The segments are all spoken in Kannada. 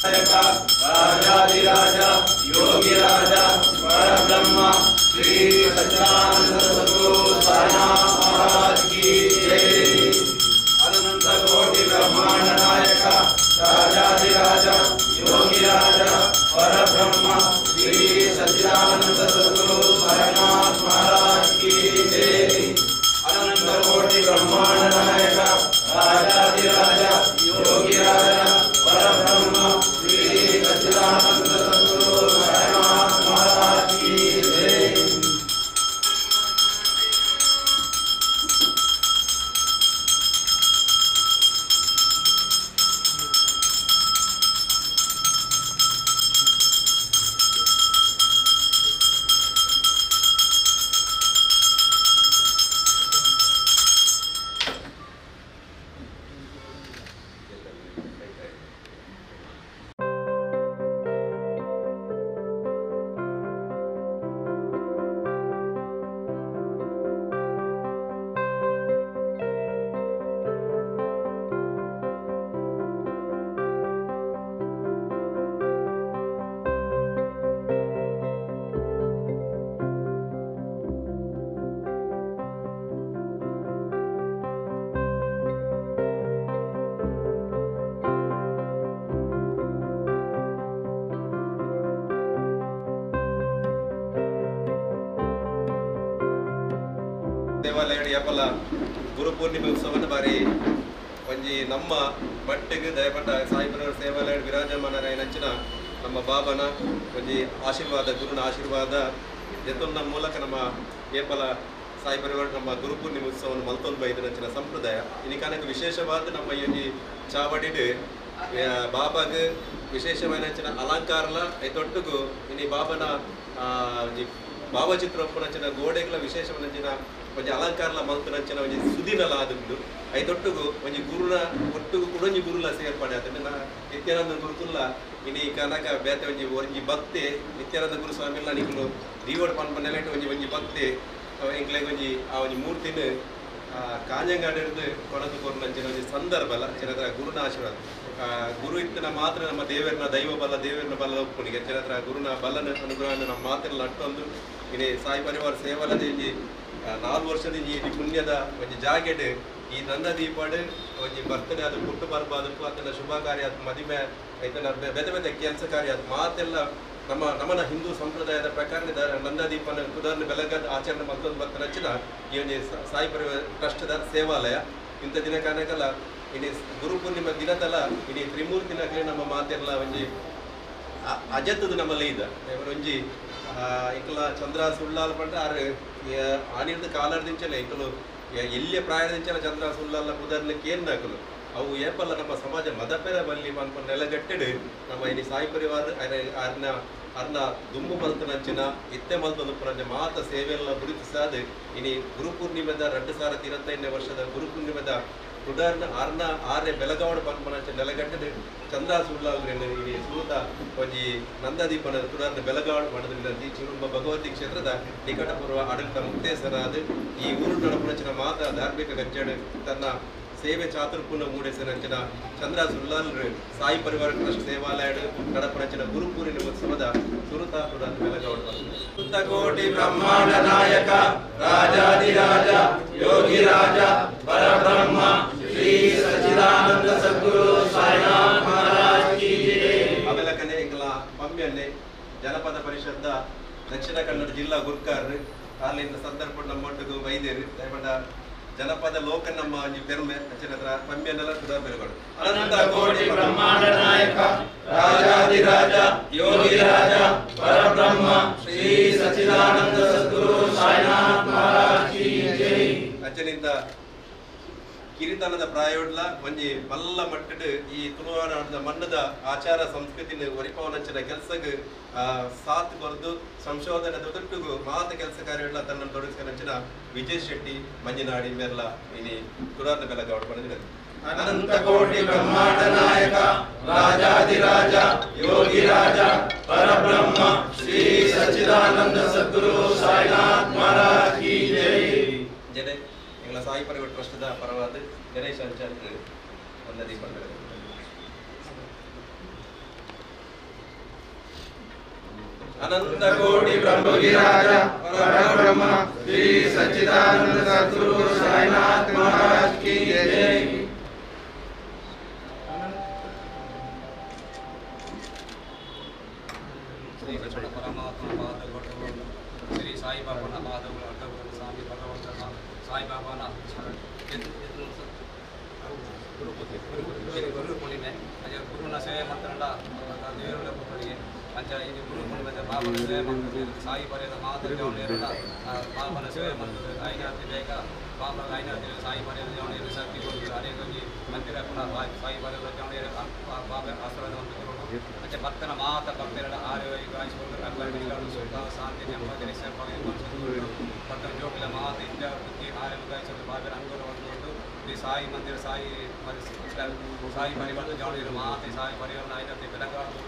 राजाधिराज योगी राजा परब्रह्म श्री सच्चिदानंद सद्गुरु साईनाथ महाराज की जय। अनंत कोटि ब्रह्मांड नायक राजाधिराज योगी राजा परब्रह्म श्री सच्चिदानंद सद्गुरु साईनाथ महाराज की जय। अनंत कोटि ब्रह्मांड नायक राजाधिराज योगी राजा परब्रह्म श्री सच्चिदानंद सद्गुरु साईनाथ महाराज की जय। ದೇವಾಲಯ ಯಾಪಲ್ಲ ಗುರು ಪೂರ್ಣಿಮೆ ಉತ್ಸವದ ಬಾರಿ ಒಂಜಿ ನಮ್ಮ ಮಟ್ಟಿಗೆ ದಯಪಟ್ಟ ಸಾಯಿಬರ ದೇವಾಲಯ ವಿರಾಜಮಾನರ ನಂಚಿನ ನಮ್ಮ ಬಾಬನ ಒಂಜಿ ಆಶೀರ್ವಾದ ಗುರುನ ಆಶೀರ್ವಾದ ಎತ್ತೊಂದ ಮೂಲಕ ನಮ್ಮ ಏಪಲ ಸಾಯಿಬರ ನಮ್ಮ ಗುರು ಪೂರ್ಣಿಮೆ ಉತ್ಸವವನ್ನು ಮಲ್ತೊಂದು ಬೈದ ನಂಚಿನ ಸಂಪ್ರದಾಯ ಇನ್ನಿಕಾನಕ್ಕೆ ವಿಶೇಷವಾದ ನಮ್ಮ ಈ ಒಂಜಿ ಚಾವಡಿಡ್ ಬಾಬಾಗ ವಿಶೇಷమైన ನಂಚಿನ ಅಲಂಕಾರಲ ಐತೊಟ್ಟುಗು ಇನಿ ಬಾಬನ ಭಾವಚಿತ್ರ ಒಪ್ಪನಂಚಿನ ಗೋಡೆಗಳ ವಿಶೇಷವನಂಚಿನ ಒಂಜಿ ಅಲಂಕಾರಲ ಮಲ್ತನಂಚಿನ ಒಂಜಿ ಸುದಿನಲ ಆದುಂಡು ಐತೊಟ್ಟುಗು ಒಂಜಿ ಗುರುನ ಒಟ್ಟುಗು ಕೂಡ ಒಂಜಿ ಗುರುಲ ಸೇರ್ಪಡೆ ಆತಂಡ ನಿತ್ಯಾನಂದ ಗುರುತುಲ್ಲ ಇನಿ ಕನಕ ಬೇತೆ ಒಂಜಿ ಭಕ್ತಿ ನಿತ್ಯಾನಂದ ಗುರು ಸ್ವಾಮಿಲ್ಲ ನಿಕ್ಲು ದೀವಡ್ ಪನ್ಪನ್ನೆಲೆಟ್ ಒಂಜಿ ಭಕ್ತಿ ಎಂಕ್ಲೆಗ್ ಒಂಜಿ ಮೂರ್ತಿನ ಕಾಂಜಂಗಾಡಿರ್ದು ಕೊನದು ಕೊರ್ನಂಚಿನ ಒಂಜಿ ಸಂದರ್ಭ ಅಲ್ಲ ಚಿರತ್ರ ಗುರುನ ಆಶೀರ್ವಾದ ಗುರು ಇತ್ತನ ಮಾತ್ರ ನಮ್ಮ ದೇವರನ್ನ ದೈವ ಬಲ ದೇವರನ್ನ ಬಲ ಒಪ್ಪುನಿಗೆ ಚಿರತ್ರ ಗುರುನ ಬಲನ ಅನುಗ್ರಹ ನಮ್ಮ ಮಾತಿನ ಅಟ್ಟೊಂದು ಇನಿ ಸಾಯಿ ಪರಿವಾರ ಸೇವಲದ ಒಂಜಿ 4 ವರ್ಷದ ಈ ಪುಣ್ಯದ ಒಂಜಿ ಜಾಗೆಡ್ ಈ ನಂದ ದೀಪಾಡ್ ಒಂಜಿ ಬರ್ತಡೇ ಅದು ಪುಟ್ಟು ಬರ್ಬಾದಕ್ಕೂ ಅದನ್ನ ಶುಭ ಕಾರ್ಯ ಅದು ಮದುವೆ ಐತನ ಬೇತೆ ಬೇತೆ ಕೆಲಸ ಕಾರ್ಯ ಅದು ಮಾತೆಲ್ಲ ನಮ್ಮನ ಹಿಂದೂ ಸಂಪ್ರದಾಯದ ಪ್ರಕಾರ ನಂದ ದೀಪನ ಕುದಾರ್ನ ಬೆಳಗದ ಆಚರಣೆ ಮತ್ತೊಂದು ಭಕ್ತ ನಚ್ಚಿನ ಈ ಒಂಜಿ ಸಾಯಿ ಪರಿವಾರ ಟ್ರಸ್ಟ್ದ ಸೇವಾಲಯ ಇಂಥ ದಿನ ಕಾರಣಕ್ಕಲ್ಲ ಇಡೀ ಗುರು ಪೂರ್ಣಿಮೆ ದಿನದಲ್ಲ ಇಡೀ ತ್ರಿಮೂರ್ತಿನಾಗಲೇ ನಮ್ಮ ಮಾತೆಲ್ಲ ಒಂಜಿ ಅಜತ್ತದು ನಮ್ಮಲ್ಲಿ ಇದ್ದ ಒಂಜಿ ಇಂಕಲ ಚಂದ್ರ ಸುಳ್ಳಾಲ್ ಪಂಡ ಆನಿರ್ದ ಕಾಲಾರ್ದಿಂಚಲ್ಲ ಇಂಕಲು ಎಲ್ಲಿಯ ಪ್ರಾಯದಿಂಚಲ ಚಂದ್ರ ಸುಳ್ಳಾಲ ಕುದರ್ಲಿಕ್ಕೆ ಏನು ಹಾಕಲು ಅವು ಏಪಲ್ಲ ನಮ್ಮ ಸಮಾಜ ಮದಪೆರ ಬಲ್ಲಿ ಪನ್ಪ ನೆಲಗಟ್ಟಿಡು ನಮ್ಮ ಇನಿ ಸಾಯಿ ಪರಿವಾರ ಅರ್ನ ದುಂಬು ಮಲ್ತನಂಚಿನ ಇತ್ತೆ ಮಲ್ತೊಂದು ಮಾತ ಸೇವೆಲ್ಲ ಗುರುತಿಸಾದ ಇನಿ ಗುರು ಪೂರ್ಣಿಮೆದ 2025ನೇ ವರ್ಷದ ಗುರು ಪೂರ್ಣಿಮೆದ ಕುಡರ್ನ ಆರ್ನೆ ಬೆಳಗಾವಡ ಪನ್ಪನಂಚ ನೆಲಗಟ್ಟಿಡು ಚಂದ್ರ ಸುಳ್ಳಾಲ್ರೇನು ಇನಿ ಸೂತ ಒಂಜಿ ನಂದದೀಪನ ಕುಡರ್ನ ಬೆಳಗಾವಡ ಮಠದಿಂದ ಚಿರುಂಬ ಭಗವತಿ ಕ್ಷೇತ್ರದ ನಿಕಟಪೂರ್ವ ಆಡಳಿತ ಮುಕ್ತೇಸರಾದ ಈ ಊರು ನಡಪನಂಚಿನ ಮಾತ ಧಾರ್ಮಿಕ ಗಜ್ಜಡ ತನ್ನ ಸೇವೆ ಚಾತುರ್ಪೂರ್ಣ ಮೂಡಿಸಿನಂಚಿನ ಚಂದ್ರ ಸುಳ್ಳಾಲ್ ಸಾಯಿ ಪರಿವಾರ ಟ್ರಸ್ಟ್ ದೇವಾಲಯ ನಡಪನಂಚಿನ ಗುರು ಪೂರ್ಣಿಮೆ ಉತ್ಸವದ ಸುರತಾಪುರ ಬೆಳಗಾವಡ ಸುತ್ತ ಕೋಟಿ ಬ್ರಹ್ಮಾಂಡ ನಾಯಕ ರಾಜಾಧಿರಾಜ ಯೋಗಿ ರಾಜ ಪರಬ್ರಹ್ಮ ಶ್ರೀ ಸಚ್ಚಿದಾನಂದ ಸದ್ಗುರು ಸಾಯಿನಾಥ್ ಮಹಾರಾಜ್ ಕಿ ಜೈ. ಅವೆಲಕನೆ ಇಂಕಲ ಪಮ್ಮೆನ್ನೆ ಜನಪದ ಪರಿಷತ್ತ ದಕ್ಷಿಣ ಕನ್ನಡ ಜಿಲ್ಲಾ ಗುರ್ಕಾರ್ ಅಲ್ಲಿಂದ ಸಂದರ್ಭ ನಮ್ಮೊಟ್ಟಿಗೂ ವೈದ್ಯರು ದಯಪಂಡ ಜನಪದ ಲೋಕ ನಮ್ಮ ಪೆರ್ಮೆ ಹಚ್ಚಿನತ್ರ ಪಮ್ಮೆನ್ನೆಲ್ಲ ಕೂಡ ಬೆಳಗೋಡು ಅನಂತ ಕೋಟಿ ಬ್ರಹ್ಮಾಂಡ ನಾಯಕ ರಾಜಾಧಿರಾಜ ಯೋಗಿ ರಾಜ ಪರಬ್ರಹ್ಮ ಶ್ರೀ ಸಚ್ಚಿದಾನಂದ ಸದ್ಗುರು ಸಾಯಿನಾಥ್ ಮಹಾರಾಜ್ ಕಿ ಜೈ. ಅಚ್ಚನಿಂದ ಕಿರಿತನದ ಪ್ರಾಯೋಡ್ಲ ಒಂಜಿ ಮಲ್ಲ ಮಟ್ಟಡ್ ಈ ತುಳುನಾಡ ಮಣ್ಣದ ಆಚಾರ ಸಂಸ್ಕೃತಿನ ಒರಿಪವನಂಚಿನ ಕೆಲಸಗ್ ಸಾಥ್ ಕೊರ್ದು ಸಂಶೋಧನೆ ದೊಡ್ಡಗೂ ಮಾತ ಕೆಲಸ ಕಾರ್ಯಗಳ ತನ್ನ ತೊಡಗಿಸಿಕೊಂಡಂಚಿನ ವಿಜಯ್ ಶೆಟ್ಟಿ ಮಂಜಿನಾಡಿ ಮೇರ್ಲ ಇನಿ ತುಳುನಾಡ ಬೆಳಗಾವಡ ಪಡೆದಿದ್ದಾರೆ. ಅನಂತ ಕೋಟಿ ಬ್ರಹ್ಮಾಂಡ ನಾಯಕ ರಾಜಾಧಿರಾಜ ಯೋಗಿ ರಾಜ ಪರಬ್ರಹ್ಮ ಶ್ರೀ ಸಚ್ಚಿದಾನಂದ ಸದ್ಗುರು ಸಾಯಿನಾಥ್ ಮಹಾರಾಜ್ ಕಿ ಜೈ. ಜೈ ಸಾಯಿ ಪರಿವಾರ ಟ್ರಸ್ಟ್ದ ಪರವಾದ ಗಣೇಶ ಆಚಾರ್ಯರು ಒಂದದಿ ಬಂದರು. अनंत कोटि ब्रह्म विराज परब्रह्म श्री सच्चिदानंद सद्गुरु साईनाथ महाराज की जय। श्री साई बाबा माधव स्वामी भगवंत साई बाबा गुरुपुलिने गुरुನ ಸೇವೆ ಮಾಡ್ತಾರಲ್ಲ ದೇವರ ಪುತ್ರಿಗೆ ಅಂಚ ಇದು ಗುರುಪುಲಿನ ಬಾಬನ ಸೇವೆ ಮಾಡ್ತಾರೆ ಸಾಯಿ ಬರೆದ ಮಾತು ಜವಳಿಯರಲ್ಲ ಬಾಬನ ಸೇವೆ ಮಾಡ್ತಾರೆ ಐನಾತಿ ಬೇಗ ಬಾಬನ ಐನಾತಿ ಸಾಯಿ ಬರೆದ ಜವಳಿಯರು ಶಕ್ತಿ ಕೊಡ್ತಾರೆ ಅನೇಕ ಮಂದಿರ ಕೂಡ ಸಾಯಿ ಬರೆದ ಜವಳಿಯರು ಬಾಬ ಆಶೀರ್ವಾದ ಹೊಂದಿದ್ರು ಅಂಚ ಭಕ್ತನ ಮಾತ ಭಕ್ತರ ಆರೋಗ್ಯ ಗಾಯಿಸಿಕೊಂಡು ಕಲ್ಯಾಣ ಸುಖ ಶಾಂತಿ ನೆಮ್ಮದಿ ನಿಶ್ಚಯವಾಗಿ ಭಕ್ತನ ಜೋಗಿಲ ಮಾತ ಇಂದ ಬುದ್ಧಿ ಆರೋಗ್ಯ ಗಾಯಿಸಿಕೊಂಡು ಬಾಬರ ಅಂಗೂರ ಹೊಂದಿಕೊಂಡು ಈ ಸಾಯಿ ಮಂದಿರ ಸಾಯಿ ಸಾಯಿ ಪರಿವಾರದ ಜವಳಿಯರು ಮಾತೆ ಸಾಯಿ ಪರಿವಾರ ಐನತೆ ಬೆಳಗಾವಿ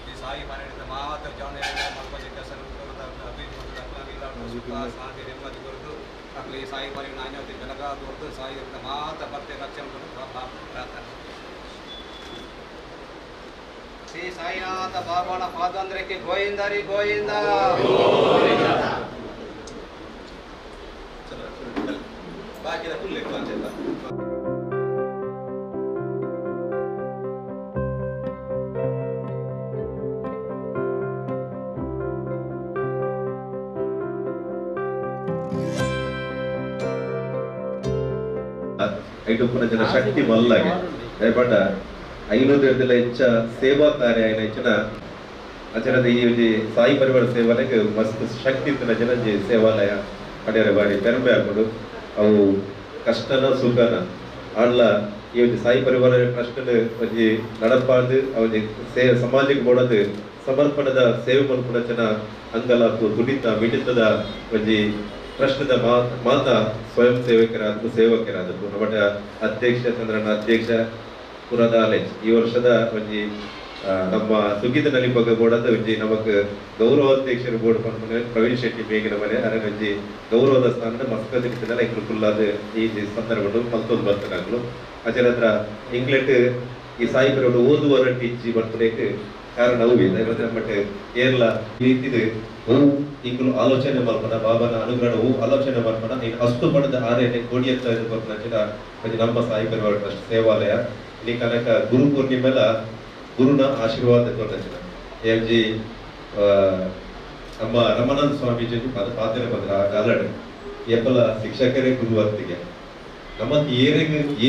ಈ ಸಾಯಿ ಪರಿವಾರದ ಮಾತ ಜವಳಿಯರು ಮಕ್ಕಳ ಕೆಲಸ ಸುಖ ಶಾಂತಿ ನೆಮ್ಮದಿ ಕೊರತು ಅಕ್ಕಲಿ ಸಾಯಿ ಪರಿವಾರ ಐನತೆ ಬೆಳಗಾವಿ ಹೊರತು ಸಾಯಿ ಮಾತ ಭಕ್ತಿ ರಕ್ಷಣೆ ಪ್ರಾರ್ಥನೆ ಶ್ರೀ ಸಾಯಿನಾಥ ಬಾಬಾನ ಪಾದಂದ್ರಕ್ಕೆ ಗೋವಿಂದರಿ ಗೋವಿಂದ ಬಾಕಿನ ಫುಲ್ ಕ್ಲಾಸ್ ಐಟು ಪುನಃ ಜನ ಶಕ್ತಿ ಮಲ್ಲಾಗೆ ದಯಪಟ್ಟ ಐನೂರದೆಲ್ಲ ಹೆಚ್ಚ ಸೇವಾ ಕಾರ್ಯ ಆಯ್ನ ಹೆಚ್ಚಿನ ಅಚರದ ಈ ಸಾಯಿ ಪರಿವಾರ ಸೇವಾಲಯಕ್ಕೆ ಮಸ್ತ್ ಶಕ್ತಿ ಇತ್ತಿನ ಜನ ಸೇವಾಲಯ ಅಡ್ಯಾರ ಬಾರಿ ಪೆರಂಬೆ ಹಾಕೊಂಡು ಅವು ಕಷ್ಟನ ಸುಖನ ಆಡ್ಲ ಈ ಸಾಯಿ ಪರಿವಾರ ಟ್ರಸ್ಟ್ನ ಒಂಜಿ ನಡಪಾದು ಅವಜಿ ಸಮಾಜಕ್ಕೆ ಬೋಡದು ಸಮರ್ಪಣದ ಸೇವೆ ಮಲ್ಪುನ ಜನ ಅಂಗಲಾತು ದುಡಿತ ಮಿಡಿತದ ಒಂಜಿ ಟ್ರಸ್ಟ್ದ ಮಾತ ಸ್ವಯಂ ಸೇವಕರಾದದ್ದು ನಮ್ಮ ಅಧ್ಯಕ್ಷ ಚಂದ್ರನ ಅಧ್ಯಕ್ಷ ಪುರದ ಕಾಲೇಜ್ ಈ ವರ್ಷದ ಒಂಜಿ ನಮ್ಮ ಸುಗೀತನಲ್ಲಿ ಬಗ್ಗೆ ಬೋಡದ ಒಂಜಿ ನಮಕ್ ಗೌರವಾಧ್ಯಕ್ಷರು ಬೋರ್ಡ್ ಪಂಪನೆ ಪ್ರವೀಣ್ ಶೆಟ್ಟಿ ಬೇಗಿನ ಮನೆ ಅರೆ ಒಂಜಿ ಗೌರವದ ಸ್ಥಾನದ ಮಸ್ಕದಿಕ್ಕಿದ್ದಲ್ಲ ಇಕ್ರು ಕುಲ್ಲಾದ ಈ ಸಂದರ್ಭಗಳು ಮತ್ತೊಂದು ಬರ್ತನಾಗ್ಲು ಅಚರತ್ರ ಇಂಗ್ಲೆಂಡ್ ಈ ಸಾಯಿ ಪರಿವಾರ ಓದುವರ ಟೀಚಿ ಬರ್ತಡೇಕ್ ಕಾರಣ ಅವು ಮಟ್ಟ ಕೇರಳ ರೀತಿದು ಅವು ಈಗಲೂ ಆಲೋಚನೆ ಮಾಡ್ಪಣ ಬಾಬನ ಅನುಗ್ರಹ ಹೂ ಆಲೋಚನೆ ಮಾಡ್ಪಣ ಈಗ ಅಷ್ಟು ಪಡೆದ ಆರೇನೆ ಕೋಡಿಯತ್ತ ಬರ್ಪಣ ನಮ್ಮ ಸಾಯಿ ಪರಿವಾರ ಟ್ರಸ್ಟ್ ಸೇವಾಲಯ ಇಲ್ಲಿ ಕನಕ ಗುರು ಪೂರ್ಣಿಮೆಲ ಗುರುನ ಆಶೀರ್ವಾದ ತೋರ್ನಚಿನ ಏಜಿ ನಮ್ಮ ರಮಾನಂದ ಸ್ವಾಮೀಜಿ ಪಾತ್ರ ಬಂದ್ರ ಕಾಲಡ್ ಎಪ್ಪಲ ಶಿಕ್ಷಕರೇ ಗುರುವರ್ತಿಗೆ ನಮ್ಮದು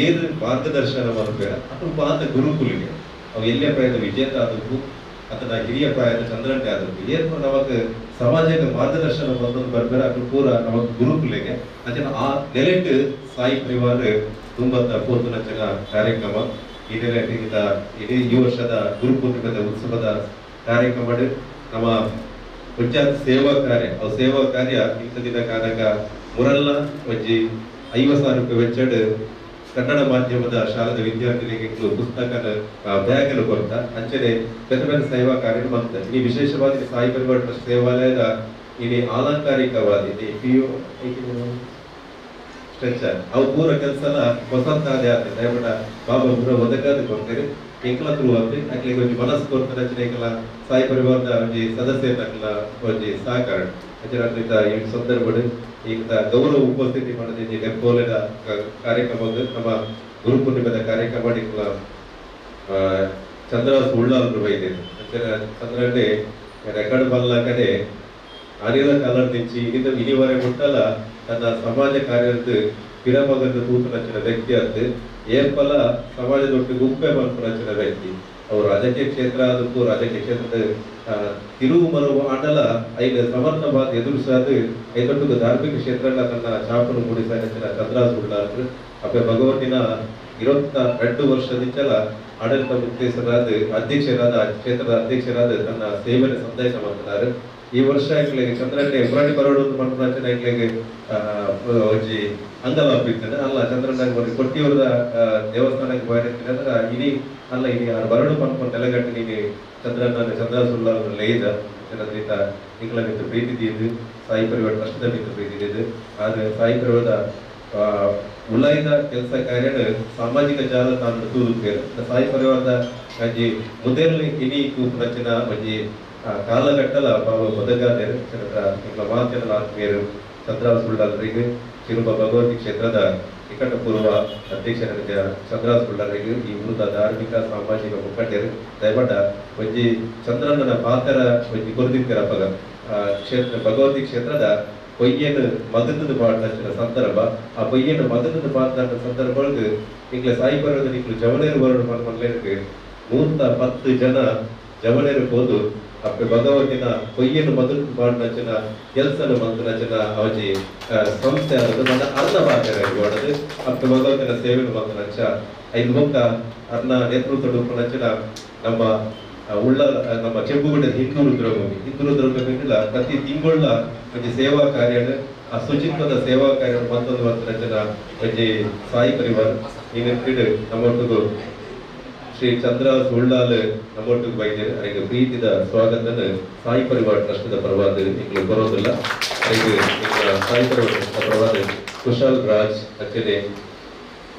ಏರು ಮಾರ್ಗದರ್ಶನ ಮಾಡ್ಬೇಡ ಅದ್ರ ಪಾತ ಗುರುಕುಲಿಗೆ ಅವು ಎಲ್ಲೇ ಪ್ರಾಯದ ವಿಜೇತ ಆದವು ಅಥವಾ ಹಿರಿಯ ಪ್ರಾಯದ ಚಂದ್ರಂಟೆ ಆದವು ಏನು ನಮಗೆ ಸಮಾಜಕ್ಕೆ ಮಾರ್ಗದರ್ಶನ ಬಂದೊಂದು ಬರ್ಬೇಡ ಅದ್ರ ಪೂರ ನಮಗೆ ಗುರುಕುಲಿಗೆ ಅದನ್ನ ಆ ನೆಲೆಟ್ಟು ಸಾಯಿ ಪರಿವಾರ ತುಂಬಾ ಪೋತನ ಜನ ಕಾರ್ಯಕ್ರಮ ಇಡೀ ಈ ವರ್ಷದ ಗುರು ಪೂರ್ಣಿಮೆದ ಉತ್ಸವದ ಕಾರ್ಯಕ್ರಮ ನಮ್ಮ ಪಂಚಾಯತ್ ಸೇವಾ ಕಾರ್ಯ ಅವು ಸೇವಾ ಕಾರ್ಯ ಇಂಥ ದಿನ ಕಾರಕ ಮುರಲ್ಲ ಒಂಜಿ 50,000 ರೂಪಾಯಿ ವೆಚ್ಚಡ್ ಕನ್ನಡ ಮಾಧ್ಯಮದ ಶಾಲದ ವಿದ್ಯಾರ್ಥಿಗಳಿಗೆ ಪುಸ್ತಕನ ಬ್ಯಾಗ್ ಕೊಡ್ತಾ ಅಂಚನೆ ಬೇರೆ ಸೇವಾ ಕಾರ್ಯ ಮಾಡ್ತಾರೆ ಈ ವಿಶೇಷವಾಗಿ ಸಾಯಿ ಪರಿವಾರ ಟ್ರಸ್ಟ್ ಸೇವಾಲಯದ ಇಲ್ಲಿ ಅಲಂಕಾರಿಕವಾದಿ ಪಿಯು ಸ್ಟ್ರೆಚರ್ ಅವು ಪೂರ ಕೆಲಸನ ಹೊಸತಾದೆ ಆಗ್ತದೆ ದಯವಿಟ್ಟ ಬಾಬಾ ಪೂರ ಒದಗಾದ ಕೊಡ್ತಾರೆ ಎಂಕಲ ಥ್ರೂ ಆಗ್ತದೆ ಅಕ್ಲಿಗೆ ಒಂದು ಮನಸ್ಸು ಕೊಡ್ತಾರೆ ಅಂಚನೆ ಎಂಕಲ ಸಾಯಿ ಪರಿವಾರದ ಒಂದು ಸದಸ್ಯರನ್ನ ಒಂದು ಸಹಕಾರ ಅದರಿಂದ ಈ ಸಂದರ್ಭಗಳು ಈಗ ಗೌರವ ಉಪಸ್ಥಿತಿ ಮಾಡಿದ ನೆಪ್ಪೋಲಿನ ಕಾರ್ಯಕ್ರಮ ನಮ್ಮ ಗುರು ಪೂರ್ಣಿಮೆದ ಕಾರ್ಯಕ್ರಮ ಚಂದ್ರವಾಸ ಉಳ್ಳಾಲರು ಬೈದೆ ಚಂದ್ರನೇ ರೆಕಾರ್ಡ್ ಬಲ್ಲ ಕಡೆ ಅನಿಲ ಕಾಲರ್ ನಿಂಚಿ ಇನಿವರೆ ಮುಟ್ಟಲ್ಲ ತನ್ನ ಸಮಾಜ ಕಾರ್ಯದ ಪಿರಮಗದ ತೂತನಚ್ಚಿನ ವ್ಯಕ್ತಿ ಅದು ಏರ್ಪಲ ಸಮಾಜದೊಟ್ಟು ಗುಂಪೆ ಮಲ್ಪನಚ್ಚಿನ ವ್ಯಕ್ತಿ ಅವರು ರಾಜಕೀಯ ಕ್ಷೇತ್ರ ಅದಕ್ಕೂ ರಾಜಕೀಯ ಕ್ಷೇತ್ರದ ತಿರುವು ಮರುವು ಆಡಲ ಐದು ಸಮರ್ಥವಾದ ಎದುರಿಸಾದ ಐದೊಟ್ಟು ಧಾರ್ಮಿಕ ಕ್ಷೇತ್ರ ತನ್ನ ಚಾಪನ್ನು ಮೂಡಿಸ ಚಂದ್ರಾಸ್ ಉಳ್ಳಾದ್ರು ಅಪ್ಪ ಭಗವತಿನ 22 ವರ್ಷದಿಂದಲ ಆಡಳಿತ ಮುಕ್ತೇಸರಾದ ಅಧ್ಯಕ್ಷರಾದ ಕ್ಷೇತ್ರದ ಅಧ್ಯಕ್ಷರಾದ ತನ್ನ ಸೇವೆಯನ್ನು ಸಂದೇಶ ಮಾಡ್ತಾರೆ ಈ ವರ್ಷ ಇಟ್ಲಿಗೆ ಚಂದ್ರನ್ನೇ ಎಬ್ರಾಣಿ ಬರೋಡು ಮಾಡ್ಕೊಂಡ ಇಟ್ಲಿಗೆ ಅಂಗಲಾಪ ಇರ್ತದೆ ಅಲ್ಲ ಚಂದ್ರನ ಕೊಟ್ಟಿಯವರದ ದೇವಸ್ಥಾನಕ್ಕೆ ಬಯರ್ತೀನಿ ಅಂದ್ರೆ ಇಡೀ ಅಲ್ಲ ಇಡೀ ಬರಡು ಪಂದ್ಕೊಂಡು ನೆಲಗಟ್ಟಿ ನೀನು ಚಂದ್ರಸುಳ್ಳ ಲೇದ ಜನರಿಂದ ಇಂಗ್ಲ ನಿಂತು ಪ್ರೀತಿ ತೀದು ಸಾಯಿ ಪರಿವಾರ ಟ್ರಸ್ಟ್ದ ನಿಂತು ಪ್ರೀತಿ ತೀದು ಆದ್ರೆ ಸಾಯಿ ಪರಿವಾರದ ಉಳ್ಳಾಯಿದ ಕೆಲಸ ಕಾರ್ಯ ಸಾಮಾಜಿಕ ಜಾಲತಾಣ ತೂದು ಸಾಯಿ ಪರಿವಾರದ ಒಂಜಿ ಮೊದಲನೇ ಇನಿ ಕೂಪು ರಚನ ಒಂಜಿ ಕಾಲಘಟ್ಟಲ ಬಾಬಾ ಬದಗಾದೇರು ನಿಮ್ಮ ಮಾತಿನ ಆತ್ಮೀಯರು ಚಂದ್ರಾಸ್ ಉಳ್ಳಾಲರಿಗೆ ಶಿರುಪ ಭಗವತಿ ಕ್ಷೇತ್ರದ ನಿಕಟ ಪೂರ್ವ ಅಧ್ಯಕ್ಷರಾದ ಚಂದ್ರಾಸ್ ಉಳ್ಳಾಲರಿಗೆ ಈ ಊರದ ಧಾರ್ಮಿಕ ಸಾಮಾಜಿಕ ಮುಖಂಡರು ದಯಮಾಡ ಒಂಜಿ ಚಂದ್ರನ ಪಾತ್ರ ಒಂಜಿ ಕೊರದಿಕ್ಕರ ಪಗ ಕ್ಷೇತ್ರ ಭಗವತಿ ಕ್ಷೇತ್ರದ ಪೊಯ್ಯನು ಮಗನದ ಪಾಡ್ನ ಸಂದರ್ಭ ಆ ಪೊಯ್ಯನು ಮಗನದ ಪಾಡ್ನ ಸಂದರ್ಭ ಒಳಗೆ ಈಗಲೇ ಸಾಯಿ ಬರೋದು ನೀವು ಜವನೇರು ಬರೋದು ಮನೇಲಿ 110 ಜನ ಜವನೇರು ಹೋದು ಅಪ್ಪ ಭಗವತಿನ ಪೊಯ್ಯನು ಮಗನ ಪಾಡ್ನ ಕೆಲಸನ ಮಂತ್ರ ಅವಜಿ ಸಂಸ್ಥೆ ಆದದ್ದು ನನ್ನ ಅರ್ಧ ಭಾಗ್ಯರಾಗಿ ಅಪ್ಪ ಭಗವತಿನ ಸೇವೆಯನ್ನು ಮಂತ್ರ ಐದು ಮುಖ ಅರ್ನ ನೇತೃತ್ವ ನಮ್ಮ ನಮ್ಮ ಕೆಂಪುಗುಡ್ಡ ಹಿಂದೂ ರುದ್ರಭೂಮಿಲ್ಲ ಪ್ರತಿ ತಿಂಗಳ ಒಂದು ಸೇವಾ ಕಾರ್ಯ ಆ ಶುಚಿತ್ವದ ಸೇವಾ ಕಾರ್ಯ ಮತ್ತೊಂದು ರಚನ ಒಂದು ಸಾಯಿ ಪರಿವಾರ ಈಗ ನಮ್ಮೊಟ್ಟಿಗೂ ಶ್ರೀ ಚಂದ್ರಾಸ್ ಉಳ್ಳಾಲ್ ನಮ್ಮೊಟ್ಟಿಗೆ ಬೈದೇರು ಅವರಿಗೆ ಪ್ರೀತಿದ ಸ್ವಾಗತನ ಸಾಯಿ ಪರಿವಾರ ಟ್ರಸ್ಟದ ಪರವಾದ ಈಗ ಬರೋದಿಲ್ಲ ಅವರಿಗೆ ಸಾಯಿ ಪರಿವಾರ ಪರವಾದ ಕುಶಾಲ್ ರಾಜ್ ಅಚ್ಚನೆ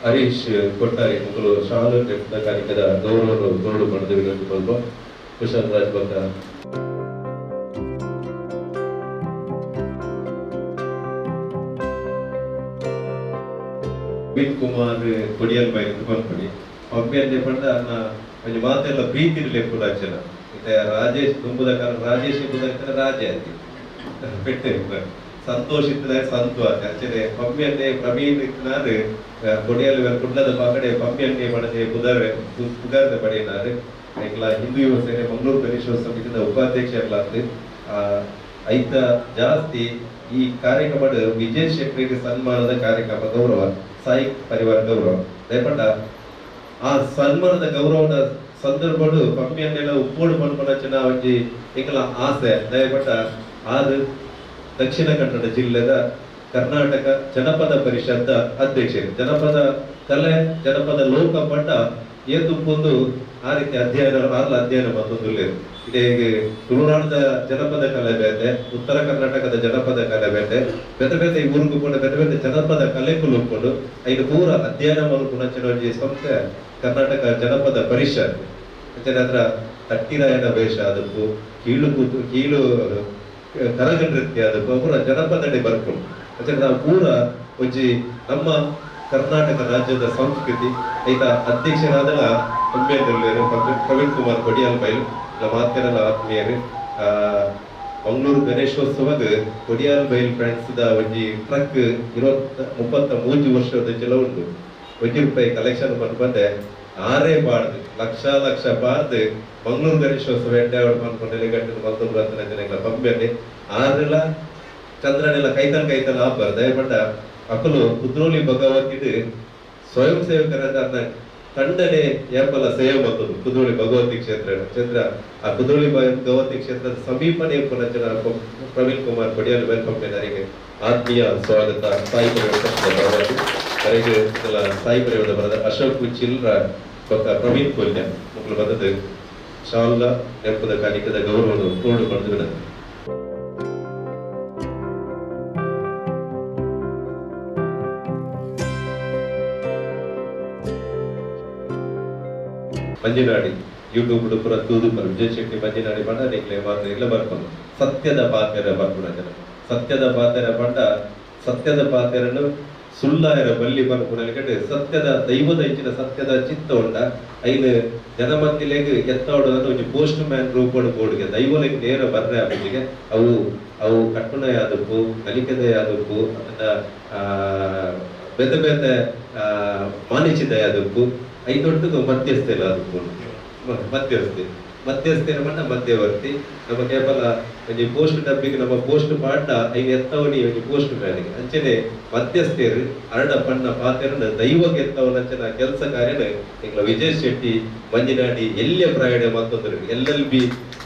ಹರೀಶ್ ಕೊಟ್ಟಾರಿ ಮಕ್ಕಳು ಶಾಲು ಟೆಕ್ನ ಕಾರ್ಯಕ್ರಮದ ಗೌರವವನ್ನು ತೋಳು ಪಡೆದು ವಿನಂತಿಕೊಳ್ಳುವ ಕುಶಾಲ್ ರಾಜ್ ಬಂದ ವಿನ್ ಕುಮಾರ್ ಕೊಡಿಯಲ್ ಬೈ ಬಂದ್ಕೊಡಿ ಒಬ್ಬೆ ಪಂಡ ಒಂದು ಮಾತೆಲ್ಲ ಪ್ರೀತಿ ಲೆಕ್ಕುಡ ಜನ ಮತ್ತೆ ರಾಜೇಶ್ ತುಂಬುದ ಕಾರಣ ರಾಜೇಶ್ ಎಂಬುದಕ್ಕೆ ರಾಜೇ ಅಂತಿ ಪೆಟ್ಟೆ ಸಂತೋಷ ಇರ್ತದೆ ಸಂತೋಷ ಆಚೆ ಪಂಪಿಯನ್ನೇ ಪ್ರವೀಣ್ ಇತ್ತನಾರು ಕೊಡಿಯಲ್ಲಿ ಕುಡ್ಲದ ಪಾಕಡೆ ಪಂಪಿಯನ್ನೇ ಪಡೆದೆ ಪುಗಾರದ ಪಡೆಯಿನಾರು ಐಕ್ಲ ಹಿಂದೂ ಯುವ ಸೇನೆ ಮಂಗಳೂರು ಗಣೇಶೋತ್ಸವ ಸಮಿತಿಯ ಉಪಾಧ್ಯಕ್ಷ ಐತ ಜಾಸ್ತಿ ಈ ಕಾರ್ಯಕ್ರಮದ ವಿಜಯ್ ಶೆಟ್ಟಿಗೆ ಸನ್ಮಾನದ ಕಾರ್ಯಕ್ರಮ ಗೌರವ ಸಾಯಿ ಪರಿವಾರ ಗೌರವ ದಯಪಟ್ಟ ಆ ಸನ್ಮಾನದ ಗೌರವದ ಸಂದರ್ಭಗಳು ಪಂಪಿಯನ್ನೆಲ್ಲ ಉಪ್ಪೋಡು ಮಾಡ್ಕೊಂಡ ಒಂಜಿ ಏಕಲ ಆಸೆ ದಯಪಟ್ಟ ಆದ ದಕ್ಷಿಣ ಕನ್ನಡ ಜಿಲ್ಲೆದ ಕರ್ನಾಟಕ ಜನಪದ ಪರಿಷತ್ ಅಧ್ಯಕ್ಷರು ಜನಪದ ಕಲೆ ಜನಪದ ಲೋಕಪಟ್ಟ ಏತುಪ್ಪೊಂದು ಆ ರೀತಿ ಅಧ್ಯಯನ ಮತ್ತೊಂದು ಇದೇ ತುಳುನಾಡದ ಜನಪದ ಕಲೆ ಬೇತೆ ಉತ್ತರ ಕರ್ನಾಟಕದ ಜನಪದ ಕಲೆ ಬೇತೆ ಬೇತೆ ಬೇತೆ ಈ ಊರಿಗೂ ಕೂಡ ಬೇತೆ ಬೇತೆ ಜನಪದ ಕಲೆಗೂ ಉಳ್ಕೊಂಡು ಐದು ಪೂರ ಅಧ್ಯಯನ ಮಾಡ್ಕೊಂಡು ಸಂಸ್ಥೆ ಕರ್ನಾಟಕ ಜನಪದ ಪರಿಷತ್ ಹತ್ರ ತಟ್ಟಿರಾಯನ ವೇಷ ಅದಕ್ಕೂ ಕೀಳು ಕರಗ ನೃತ್ಯ ಅದಕ್ಕೂ ಪೂರ ಜನಪದಡಿ ಬರ್ಕೊಂಡು ನಾವು ಪೂರ ಒಂಜಿ ನಮ್ಮ ಕರ್ನಾಟಕ ರಾಜ್ಯದ ಸಂಸ್ಕೃತಿ ಐತ ಅಧ್ಯಕ್ಷರಾದ ಪ್ರವೀಣ್ ಕುಮಾರ್ ಕೊಡಿಯಾಲ್ ಬೈಲು ಮಾತೆಲ್ಲ ಆತ್ಮೀಯರು ಮಂಗಳೂರು ಗಣೇಶೋತ್ಸವದ ಕೊಡಿಯಾಲ್ ಬೈಲ್ ಫ್ರೆಂಡ್ಸ್ ಒಂಜಿ ಟ್ರಕ್ 33 ವರ್ಷದ ಜಲ ಉಂಟು ₹1 ಕಲೆಕ್ಷನ್ ಬಂದೆ ಆರೇ ಬಾರ್ದು ಲಕ್ಷ ಬಾರ್ದು ಮಂಗಳೂರು ಗಣೇಶೋತ್ಸವ ಎಂಟಾವಡ್ ಮಾಡ್ಕೊಂಡೆಲ್ಲ ಗಂಟೆ ಮತ್ತೊಂದು ಬರ್ತನೆ ಜನಗಳ ಪಂಪಿಯಲ್ಲಿ ಆರೆಲ್ಲ ಚಂದ್ರನೆಲ್ಲ ಕೈತಲ್ ಆಬಾರ್ದು ದಯಪಟ್ಟ ಅಕ್ಕಲು ಕುದ್ರೋಲಿ ಭಗವತಿದು ಸ್ವಯಂ ಸೇವಕರಾದ ತಂಡನೆ ಏಪಲ ಸೇವೆ ಮತ್ತೊಂದು ಕುದ್ರೋಳಿ ಭಗವತಿ ಕ್ಷೇತ್ರ ಆ ಕುದ್ರೋಳಿ ಭಗವತಿ ಕ್ಷೇತ್ರದ ಸಮೀಪನೇ ಪುನಃ ಪ್ರವೀಣ್ ಕುಮಾರ್ ಕೊಡಿಯಾಲ್ ವೆಲ್ಕಂಪೆನರಿಗೆ ಆತ್ಮೀಯ ಸ್ವಾಗತ ಸಾಯಿ ಪರಿವಾರವರಿಗೆ ಸಾಯಿ ಪರಿವಾರದ ಬರದ ಅಶೋಕ್ ಚಿಲ್ರ ಪ್ರವೀಣ್ ಕೊಲ್ಯ ಮಕ್ಕಳು ಬಂದದ್ದು ಶಾಲಾ ನೆನಪದ ಕಾರ್ಯಕ್ರಮದ ಗೌರವವನ್ನು ಪೂರ್ಣ ಪಡೆದು ವಿನಂತಿ ಮಂಜಿನಾಡಿ ಯೂಟ್ಯೂಬ್ ಪುರ ತೂದು ವಿಜಯ್ ಶೆಟ್ಟಿ ಮಂಜಿನಾಡಿ ಬಂಡ ನಿಕ್ಲೆ ಮಾತ್ರ ಇಲ್ಲ ಬರ್ಕೊಂಡು ಸತ್ಯದ ಪಾತ್ರ ಬರ್ಕೊಂಡ ಜನ ಸತ್ಯದ ಪಾತ್ರ ಬಂಡ ಸತ್ಯದ ಪಾತ್ರನ್ನು ಸುಳ್ಳಾಯರ ಬಲ್ಲಿ ಬರ್ಕೊಂಡೆ ಸತ್ಯದ ದೈವದ ಹೆಚ್ಚಿನ ಸತ್ಯದ ಚಿತ್ತ ಉಂಡ ಐದು ಜನಮಂದಿಲೆಗೆ ಎತ್ತೋಡೋದು ಒಂದು ಪೋಸ್ಟ್ ಮ್ಯಾನ್ ರೂಪೋಡು ಬೋರ್ಡ್ಗೆ ದೈವಲಿಗೆ ನೇರ ಬರ್ರೆ ಆಬಿಟ್ಟಿಗೆ ಅವು ಕಟ್ಟುಣೆ ಆದಪ್ಪು ಕಲಿಕೆದೆ ಆದಪ್ಪು ಅದನ್ನ ಬೇತೆ ಬೇತೆ ಮಾನಿಸಿದೆ ಆದಪ್ಪು ಐದೊಟ್ಟಿಗೂ ಮಧ್ಯಸ್ಥೆ ಇಲ್ಲ ಅದಕ್ಕೂ ಮಧ್ಯಸ್ಥೆ ಮಟ್ಟ ಮಧ್ಯವರ್ತಿ ನಮ್ಮ ಕೇವಲ ಒಂದು ಪೋಸ್ಟ್ ಡಬ್ಬಿಗೆ ನಮ್ಮ ಪೋಸ್ಟ್ ಪಾಡ್ಡ ಐದು ಎತ್ತವಣಿ ಒಂದು ಪೋಸ್ಟ್ ಮ್ಯಾನಿಗೆ ಅಂಚನೆ ಮಧ್ಯಸ್ಥರು ಅರಡ ಪಣ್ಣ ಪಾತ್ರನ ದೈವಕ್ಕೆ ಎತ್ತವನ ಅಂಚನ ಕೆಲಸ ಕಾರ್ಯನ ಈಗ ವಿಜಯ್ ಶೆಟ್ಟಿ ಮಂಜಿನಾಡಿ ಎಲ್ಲೇ ಪ್ರಯಾಣ ಮತ್ತೊಂದು LLB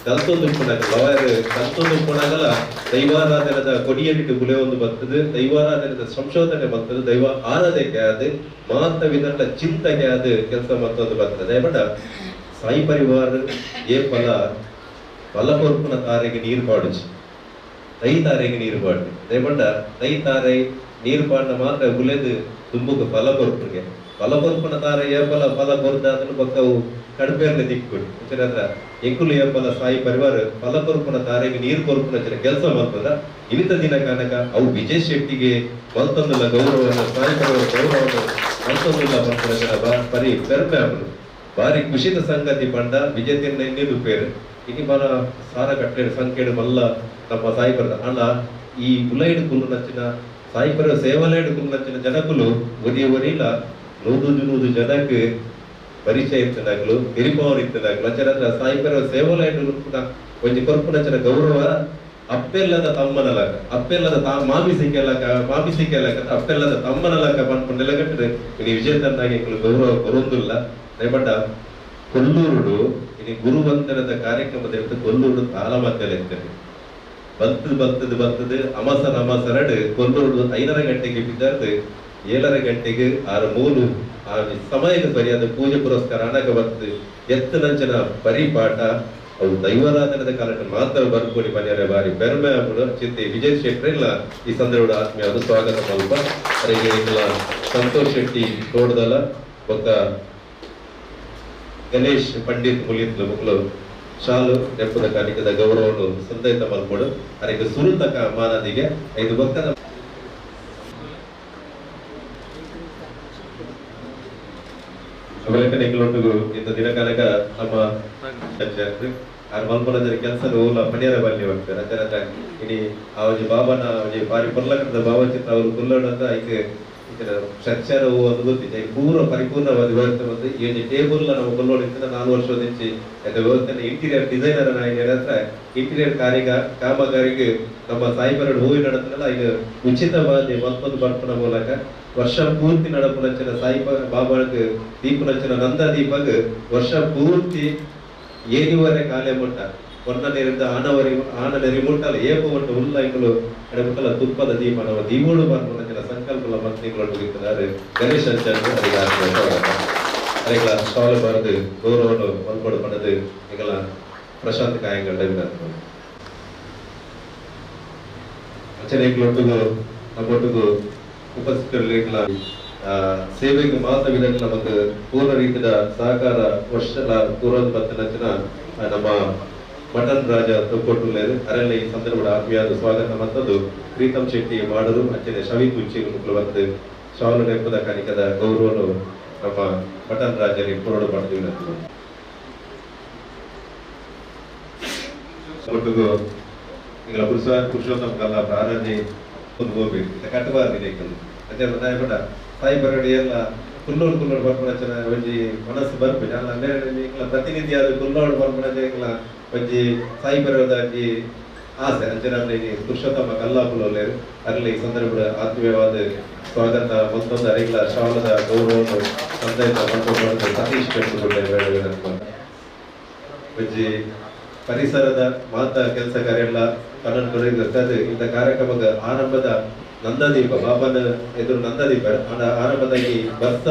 ಕಲ್ತೊಂದು ಪುಣಗ ಲಾಯರ್ ಕಲ್ತೊಂದು ಪುಣಗಲ ದೈವಾರಾಧನದ ಕೊಡಿಯಲ್ಲಿಟ್ಟು ಗುಲೆ ಒಂದು ಬರ್ತದೆ ದೈವಾರಾಧನದ ಸಂಶೋಧನೆ ಬರ್ತದೆ ದೈವ ಆರಾಧನೆ ಆದ ಮಾತವಿದಲ್ಲ ಚಿಂತನೆ ಆದ ಕೆಲಸ ಮತ್ತೊಂದು ಬರ್ತದೆ ಬಟ್ ಸಾಯಿ ಪರಿವಾರ ಏ ಫಲ ಕೊರ್ಪುನ ತಾರೆಗೆ ನೀರು ಪಾಡುಚಿ ದೈ ತಾರೆಗೆ ನೀರು ಪಾಡು ದಯಪಂಡ ದೈ ತಾರೆ ನೀರು ಪಾಡಿನ ಮಾತ್ರ ಗುಲೆದು ತುಂಬುಗ ಫಲ ಕೊರ್ಪುಗೆ ಫಲ ಕೊರ್ಪುನ ತಾರೆ ಏಪಲ ಫಲ ಕೊರ್ದ ಅದನ್ನು ಬಕ್ಕವು ಕಡಪೆರ್ಲೆ ದಿಕ್ಕೊಡಿ ಅಂಚನೆ ಎಂಕುಲು ಏಪಲ ಸಾಯಿ ಪರಿವಾರ ಫಲ ಕೊರ್ಪುನ ತಾರೆಗೆ ನೀರು ಕೊರ್ಪುನ ಕೆಲಸ ಮಾಡ್ತದ ಇವಿತ ದಿನ ಕಾನಕ ಅವು ವಿಜಯ್ ಶೆಟ್ಟಿಗೆ ಮಲ್ತೊಂದುಲ್ಲ ಗೌರವವನ್ನು ಸಾಯಿ ಪರಿವಾರ ಗೌರವವನ್ನು ಮಲ್ತೊಂದುಲ್ಲ ಬರ್ಪುನ ಪರಿ ಪೆರ್ಮೆ ಅವನು ಬಾರಿ ಖುಷಿದ ಸಂಗತಿ ಪಂಡ ವಿಜಯತಿನ ಎನ್ನಿದು ಪೇರು ಇನಿ ಬರ ಸಾರ ಕಟ್ಟೆ ಸಂಖ್ಯೆ ಮಲ್ಲ ನಮ್ಮ ಸಾಯಿ ಬರದ ಅಣ್ಣ ಈ ಉಲೈಡು ಕುಲ್ಲು ನಚ್ಚಿನ ಸಾಯಿ ಪರಿವಾರ ಸೇವಲೇಡು ಕುಲ್ಲು ನಚ್ಚಿನ ಜನಕುಲು ಒರಿಯಲ್ಲ 100 ಜನಕ್ಕೆ ಪರಿಚಯ ಇರ್ತದಾಗ್ಲು ತಿರುಪವನ್ ಇರ್ತದಾಗ್ಲು ಅಂಚನ ಸಾಯಿ ಪರಿವಾರ ಸೇವಲೇಡು ಒಂದು ಕೊರ್ಪುನ ಗೌರವ ಅಪ್ಪೆಲ್ಲದ ತಮ್ಮನಲಕ ಅಪ್ಪೆಲ್ಲದ ಮಾಮಿಸಿಕೆಲ್ಲಕ ಅಪ್ಪೆಲ್ಲದ ತಮ್ಮನಲಕ ಬಂದ್ಕೊಂಡು ನೆಲಗಟ್ಟರೆ ಇನಿ ವಿಜೇತನಾಗಿ ಗೌರವ ಕೊರೊಂದಿಲ್ಲ ರೇಪಟ್ಟ ಕೊಲ್ಲೂರುಡು ಇನಿ ಗುರುವಂದನದ ಕಾರ್ಯಕ್ರಮದ ಕೊಲ್ಲೂರು ತಾಳ ಮಧ್ಯದಲ್ಲಿ ಇರ್ತದೆ ಬರ್ತದೆ ಅಮಸರಡು ಕೊಲ್ಲೂರು 5 ಗಂಟೆಗೆ ಬಿದ್ದಾರ್ದು 7 ಗಂಟೆಗೆ 6 ಆ ಸಮಯಕ್ಕೆ ಸರಿಯಾದ ಪೂಜೆ ಪುರಸ್ಕಾರ ಹಣಕ್ಕೆ ಬರ್ತದೆ ಎತ್ತನಂಚನ ಪರಿಪಾಠ ಅವು ದೈವಾರಾಧನದ ಕಾಲಕ್ಕೆ ಮಾತ್ರ ಬರ್ಕೊಡಿ ಮನೆಯವರ ಬಾರಿ ಬೆರ್ಮೆ ಅವರು ಚಿಂತೆ ವಿಜಯ್ ಶೆಟ್ಟಿ ಇಲ್ಲ ಈ ಸಂದರ್ಭದ ಆತ್ಮೀಯವಾದ ಸ್ವಾಗತ ಮಲ್ಪ ಅವರಿಗೆ ಸಂತೋಷ್ ಶೆಟ್ಟಿ ತೋಟದಲ್ಲ ಒಕ್ಕ ಗಣೇಶ್ ಪಂಡಿತ್ ಮುಲಿತ್ ಮಕ್ಕಳು ಶಾಲು ನೆಪ್ಪದ ಕಾರ್ಯದ ಗೌರವವನ್ನು ಸಂದೈತ ಮಲ್ಪಡು ಅವರಿಗೆ ಸುರುತಕ ಮಾನದಿಗೆ 5 ಭಕ್ತದ ಅವಲೆಕ್ಕನೆಗಳೊಟ್ಟಿಗೂ ಇಂಥ ದಿನ ಕಾಲಕ ನಮ್ಮ ಮಲ್ಪನ ಕೆಲಸ ಪಣಿಯರ ಬಲ್ಲಿ ಹೋಗ್ತಾರೆ ಅದರ ಇನಿ ಅವಜಿ ಬಾಬನ ಅವಜಿ ಬಾರಿ ಪರ್ಲಕದ ಭಾವಚಿತ್ರ ಅವರು ಕುಲ್ಲೋಡಂತ ಈಗ ಚರ್ಚೆರವು ಅದು ಗೊತ್ತಿದೆ ಪೂರ್ವ ಪರಿಪೂರ್ಣವಾದ ವ್ಯವಸ್ಥೆ ಬಂದು ಈ ಟೇಬಲ್ ನಾವು ಕೊಲ್ಲೋಡಿಂದ 4 ವರ್ಷದ ಹೆಚ್ಚಿ ವ್ಯವಸ್ಥೆ ಇಂಟೀರಿಯರ್ ಡಿಸೈನರ್ ಹತ್ರ ಇಂಟೀರಿಯರ್ ಕಾಮಗಾರಿಗೆ ನಮ್ಮ ಸಾಯಿ ಪರಿವಾರ ಹೂವಿ ನಡೆದಲ್ಲ ಈಗ ಉಚಿತವಾದ ಮತ್ತೊಂದು ಬರ್ಪನ ಮೂಲಕ ವರ್ಷ ಪೂರ್ತಿ ನಡಪುನಂಚಿನ ಸಾಯಿ ಬಾಬಾಗೆ ದೀಪನಂಚಿನ ನಂದ ದೀಪಗ್ ವರ್ಷ ಪೂರ್ತಿ 7 ಕಾಲೆ ಮುಟ್ಟ ಒನ್ನನೇರಿಂದ ಆನನೆರಿ ಮುಟ್ಟಲ್ಲ ಏಪ ಒಟ್ಟು ಉಲ್ಲ ಇಂಗಳು ಎಡಮುಟ್ಟಲ್ಲ ತುಪ್ಪದ ದೀಪ ನಾವು ದೀಪೋಡು ಬರ್ಪುನಂಚಿನ ಸಂಕಲ್ಪಲ ಮಂತ್ರಿಗಳು ಇದ್ದಾರೆ ಗಣೇಶ್ ಅಂಚನ್ನು ಅದಕ್ಕೆ ಸ್ಟಾಲ್ ಬರೆದು ಗೌರವವನ್ನು ಮಲ್ಪಡು ಪಡೆದು ಈಗಲ ಪ್ರಶಾಂತ್ ಕಾಯಂಗಲ್ ಅಂಚನೆಗಳೊಟ್ಟಿಗೂ ನಮ್ಮೊಟ್ಟಿಗೂ ಉಪಸ್ಥಿತರಿಗಳ ಸೇವೆಗೆ ಮಾತ್ರವಿದಲ್ಲಿ ನಮಗೆ ಪೂರ್ಣ ರೀತಿಯ ಸಹಕಾರ ವರ್ಷದ ಪೂರ್ವದ ಬರ್ತನಂಚಿನ ನಮ್ಮ ಮಟನ್ ರಾಜ ತೊಕ್ಕೊಟ್ಟುಳ್ಳೇರು ಅರೆಲ್ಲ ಈ ಸಂದರ್ಭದ ಆತ್ಮೀಯಾದ ಸ್ವಾಗತ ಮತ್ತೊಂದು ಪ್ರೀತಂ ಶೆಟ್ಟಿ ಮಾಡರು ಅಂಚನೆ ಶವಿ ತುಚ್ಚಿ ಮಕ್ಕಳು ಬಂದು ಶಾಲು ನೆಪ್ಪದ ಕಾಣಿಕದ ಗೌರವನು ನಮ್ಮ ಮಟನ್ ರಾಜರಿಗೆ ಪೂರ್ಣ ಮಾಡಿದ್ವಿ ಒಟ್ಟಿಗೂ ಈಗ ಪುರುಷೋತ್ತಮ ಕಲ್ಲ ಪ್ರಾರಂಭಿ ಒಂದು ಹೋಗ್ಬೇಕು ಕಟ್ಟಬಾರ್ದಿದೆ ಅದೇ ಪಟ್ಟ ಸಾಯಿ ಬರಡಿ ಎಲ್ಲ ಕುಲ್ಲೋಡು ಬರ್ಪಣಚನ ಒಂಜಿ ಮನಸ್ಸು ಬರ್ಬೇಕು ಅಲ್ಲ ಪ್ರತಿನಿಧಿ ಆದ ಕುಲ್ಲೋಡು ಬರ್ಪಣಚ ಒಂಜಿ ಸಾಯಿ ಬರೋದ ಆಸೆ ಅಂಚನೆ ಪುರುಷೋತ್ತಮ ಕಲ್ಲಾಪುಲೇರು ಅಲ್ಲಿ ಈ ಸಂದರ್ಭದ ಆತ್ಮೀಯವಾದ ಸ್ವಾಗತ ಮತ್ತೊಂದು ಅರಿಗಳ ಶಾಲದ ಗೌರವವನ್ನು ಸಂದರ್ಭ ಸತೀಶ್ ಕಟ್ಟಿಕೊಂಡು ಒಂಜಿ ಪರಿಸರದ ಮಾತಾ ಕೆಲಸ ಕಾರ್ಯ ಕಣ್ಣನ್ನು ತೊಡಗಿರ್ತದೆ ಇಂಥ ಕಾರ್ಯಕ್ರಮದ ಆರಂಭದ ನಂದದೀಪ ಬಾಬನ ಎದುರು ನಂದದೀಪ ಆರಂಭದಾಗಿ ಬರ್ತ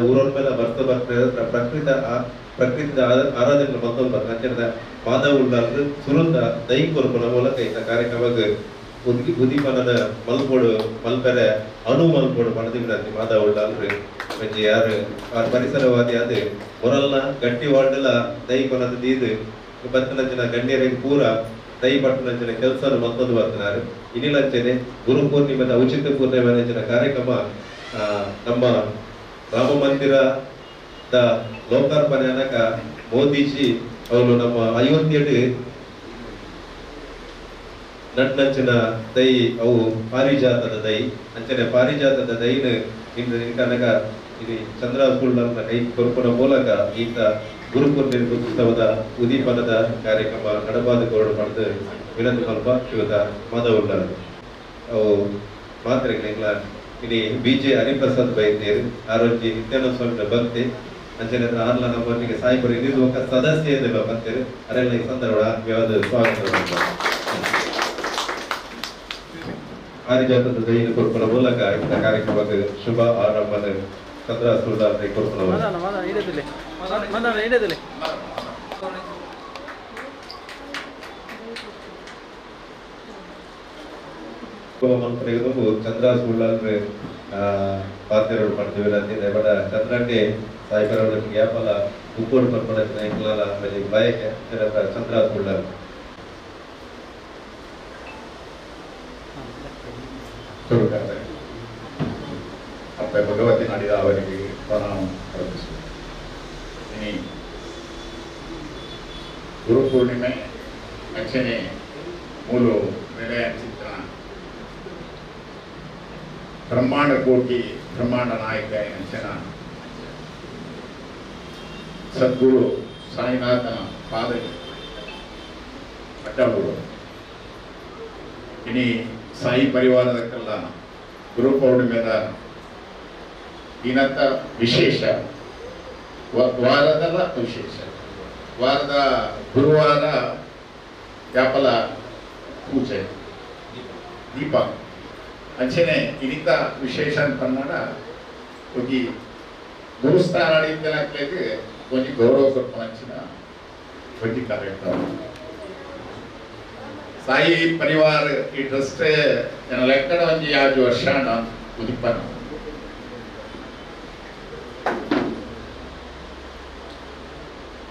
ಊರೊಳ ಮೇಲೆ ಬರ್ತ ಪ್ರಕೃತಿದ ಆರಾಧನೆ ಮತ್ತೊಂದು ಅಂಚನದ ಮಾಧವುಳ್ಳಾರ್ದು ಸುರುಂದ ದೈಕೊರ್ಪುನ ಮೂಲಕ ಇಂಥ ಕಾರ್ಯಕ್ರಮಕ್ಕೆ ಉದೀಪನದ ಮಲ್ಪೋಡು ಮಲ್ಪೆರೆ ಮಲ್ಪೋಡು ಪಡೆದಿವಿ ಮಾಧವುಳ್ಳಾರ್ರು ಮಂಜಿ ಯಾರು ಪರಿಸರವಾದಿ ಅದು ಮೊರಲ್ನ ಗಟ್ಟಿ ವಾರ್ಡಲ್ಲ ದೈಕೊನದ ದೀದು ಬತ್ತನಂಚಿನ ಗಣ್ಯರಿಗೆ ಪೂರ ದೈ ಪಟ್ಟಣಂಚಿನ ಕೆಲಸ ಮತ್ತೊಂದು ಬರ್ತಿದ್ದಾರೆ ಇನ್ನಿಲ್ಲಂಚನೆ ಗುರು ಪೂರ್ಣಿಮೆದ ಔಚಿತ್ಯ ಪೂರ್ಣಿಮೆಂಚಿನ ಕಾರ್ಯಕ್ರಮ ನಮ್ಮ ರಾಮ ಮಂದಿರದ ಲೋಕಾರ್ಪಣೆ ಅನ್ನಕ ಮೋದಿಜಿ ಅವರು ನಮ್ಮ ಅಯೋಧ್ಯೆಡ್ ನಟ್ನಂಚಿನ ದೈ ಅವು ಪಾರಿಜಾತದ ದೈ ಅಂಚನೆ ಪಾರಿಜಾತದ ದೈನ ಇಂದು ಕನಕ ಇದು ಚಂದ್ರಪುಳ್ಳ ಕೈ ಕೊರ್ಪುನ ಮೂಲಕ ಈತ ಗುರುಪೂರ್ಣಿಮೆ ಉತ್ಸವದ ಉದೀಪನದ ಕಾರ್ಯಕ್ರಮ ನಡಬಾದ ಗೌರವ ಪಡೆದು ವಿನಂತಿ ಸ್ವಲ್ಪ ಇವತ್ತ ಮಾಧವುಳ್ಳ ಅವು ಮಾತ್ರೆಗಳ ಇಲ್ಲಿ ಬಿಜೆ ಹರಿಪ್ರಸಾದ್ ಬೈದ್ಯರು ಆರೋಗ್ಯ ನಿತ್ಯಾನಂದ ಸ್ವಾಮಿ ಭಕ್ತಿ ಅಂಚನೆ ಆರ್ಲ ನಮ್ಮೊಟ್ಟಿಗೆ ಸಾಯಿಬರು ಇದು ಒಕ್ಕ ಸದಸ್ಯ ಇದೆಲ್ಲ ಭಕ್ತರು ಅದೆಲ್ಲ ಈ ಸಂದರ್ಭ ಆತ್ಮೀಯವಾದ ಸ್ವಾಗತ ಪಾರಿಜಾತದ ದೈನ ಕೊರ್ಪುನ ಮೂಲಕ ಇಂಥ ಕಾರ್ಯಕ್ರಮಕ್ಕೆ ಶುಭ ಆರಂಭದ ಚಂದ್ರ ಸುಲ್ದಾರ್ ಕೊರ್ಪುನ ಮನ್ಪನೆಗೂ ಚಂದ್ರ ಸುಳ್ಳಾದ್ರೆ ಪಾತ್ರೆಗಳು ಮಾಡ್ತೀವಿ ಅಂತಿದೆ ಬಟ್ ಚಂದ್ರಕ್ಕೆ ಸಾಯಿಬರ ಗ್ಯಾಪಲ್ಲ ಉಪ್ಪೋಡು ಪರ್ಪಣ ಇಂಕ್ಲಾಲ ಆಮೇಲೆ ಬಯಕೆ ಚಂದ್ರ ಸುಳ್ಳಾರ ಅಪ್ಪ ಭಗವತಿ ನಡೆದ ಅವರಿಗೆ ಪ್ರಣಾಮ ಅರ್ಪಿಸುವುದು. ಇನಿ ಗುರು ಪೂರ್ಣಿಮೆ ಅಚ್ಚನೆ ಮೂಲು ನೆಲೆಯ ಚಿತ್ರ ಬ್ರಹ್ಮಾಂಡ ಕೋಟಿ ಬ್ರಹ್ಮಾಂಡ ನಾಯಕ ಅಂಚನ ಸದ್ಗುರು ಸಾಯಿನಾಥನ ಪಾದ ಅಡ್ಡಗಳು ಇನಿ ಸಾಯಿ ಪರಿವಾರದಕ್ಕೆಲ್ಲ ಗುರು ಪೌರ್ಣಿಮೆದ ದಿನದ ವಿಶೇಷ ವಾರದಲ್ಲ ವಿಶೇಷ ವಾರದ ಗುರುವಾರ ಯಾಪಲ ಪೂಜೆ ದೀಪ ಅಂಚೆನೆ ಇನಿತ ವಿಶೇಷ ಅಂತಂದ ಹೋಗಿ ಗುರುಸ್ಥಾನ ನಡೆಯುತ್ತೆ ಕೊಂಚ ಗೌರವ ಕೊಟ್ಟು ಅಂಚಿನ ಕೊಂಚ ಕಾರ್ಯಕ್ರಮ ಸಾಯಿ ಪರಿವಾರ ಈ ಟ್ರಸ್ಟ್ ಲೆಕ್ಕಡ ಒಂಜಿ 5 ವರ್ಷ ಉದಿಪನ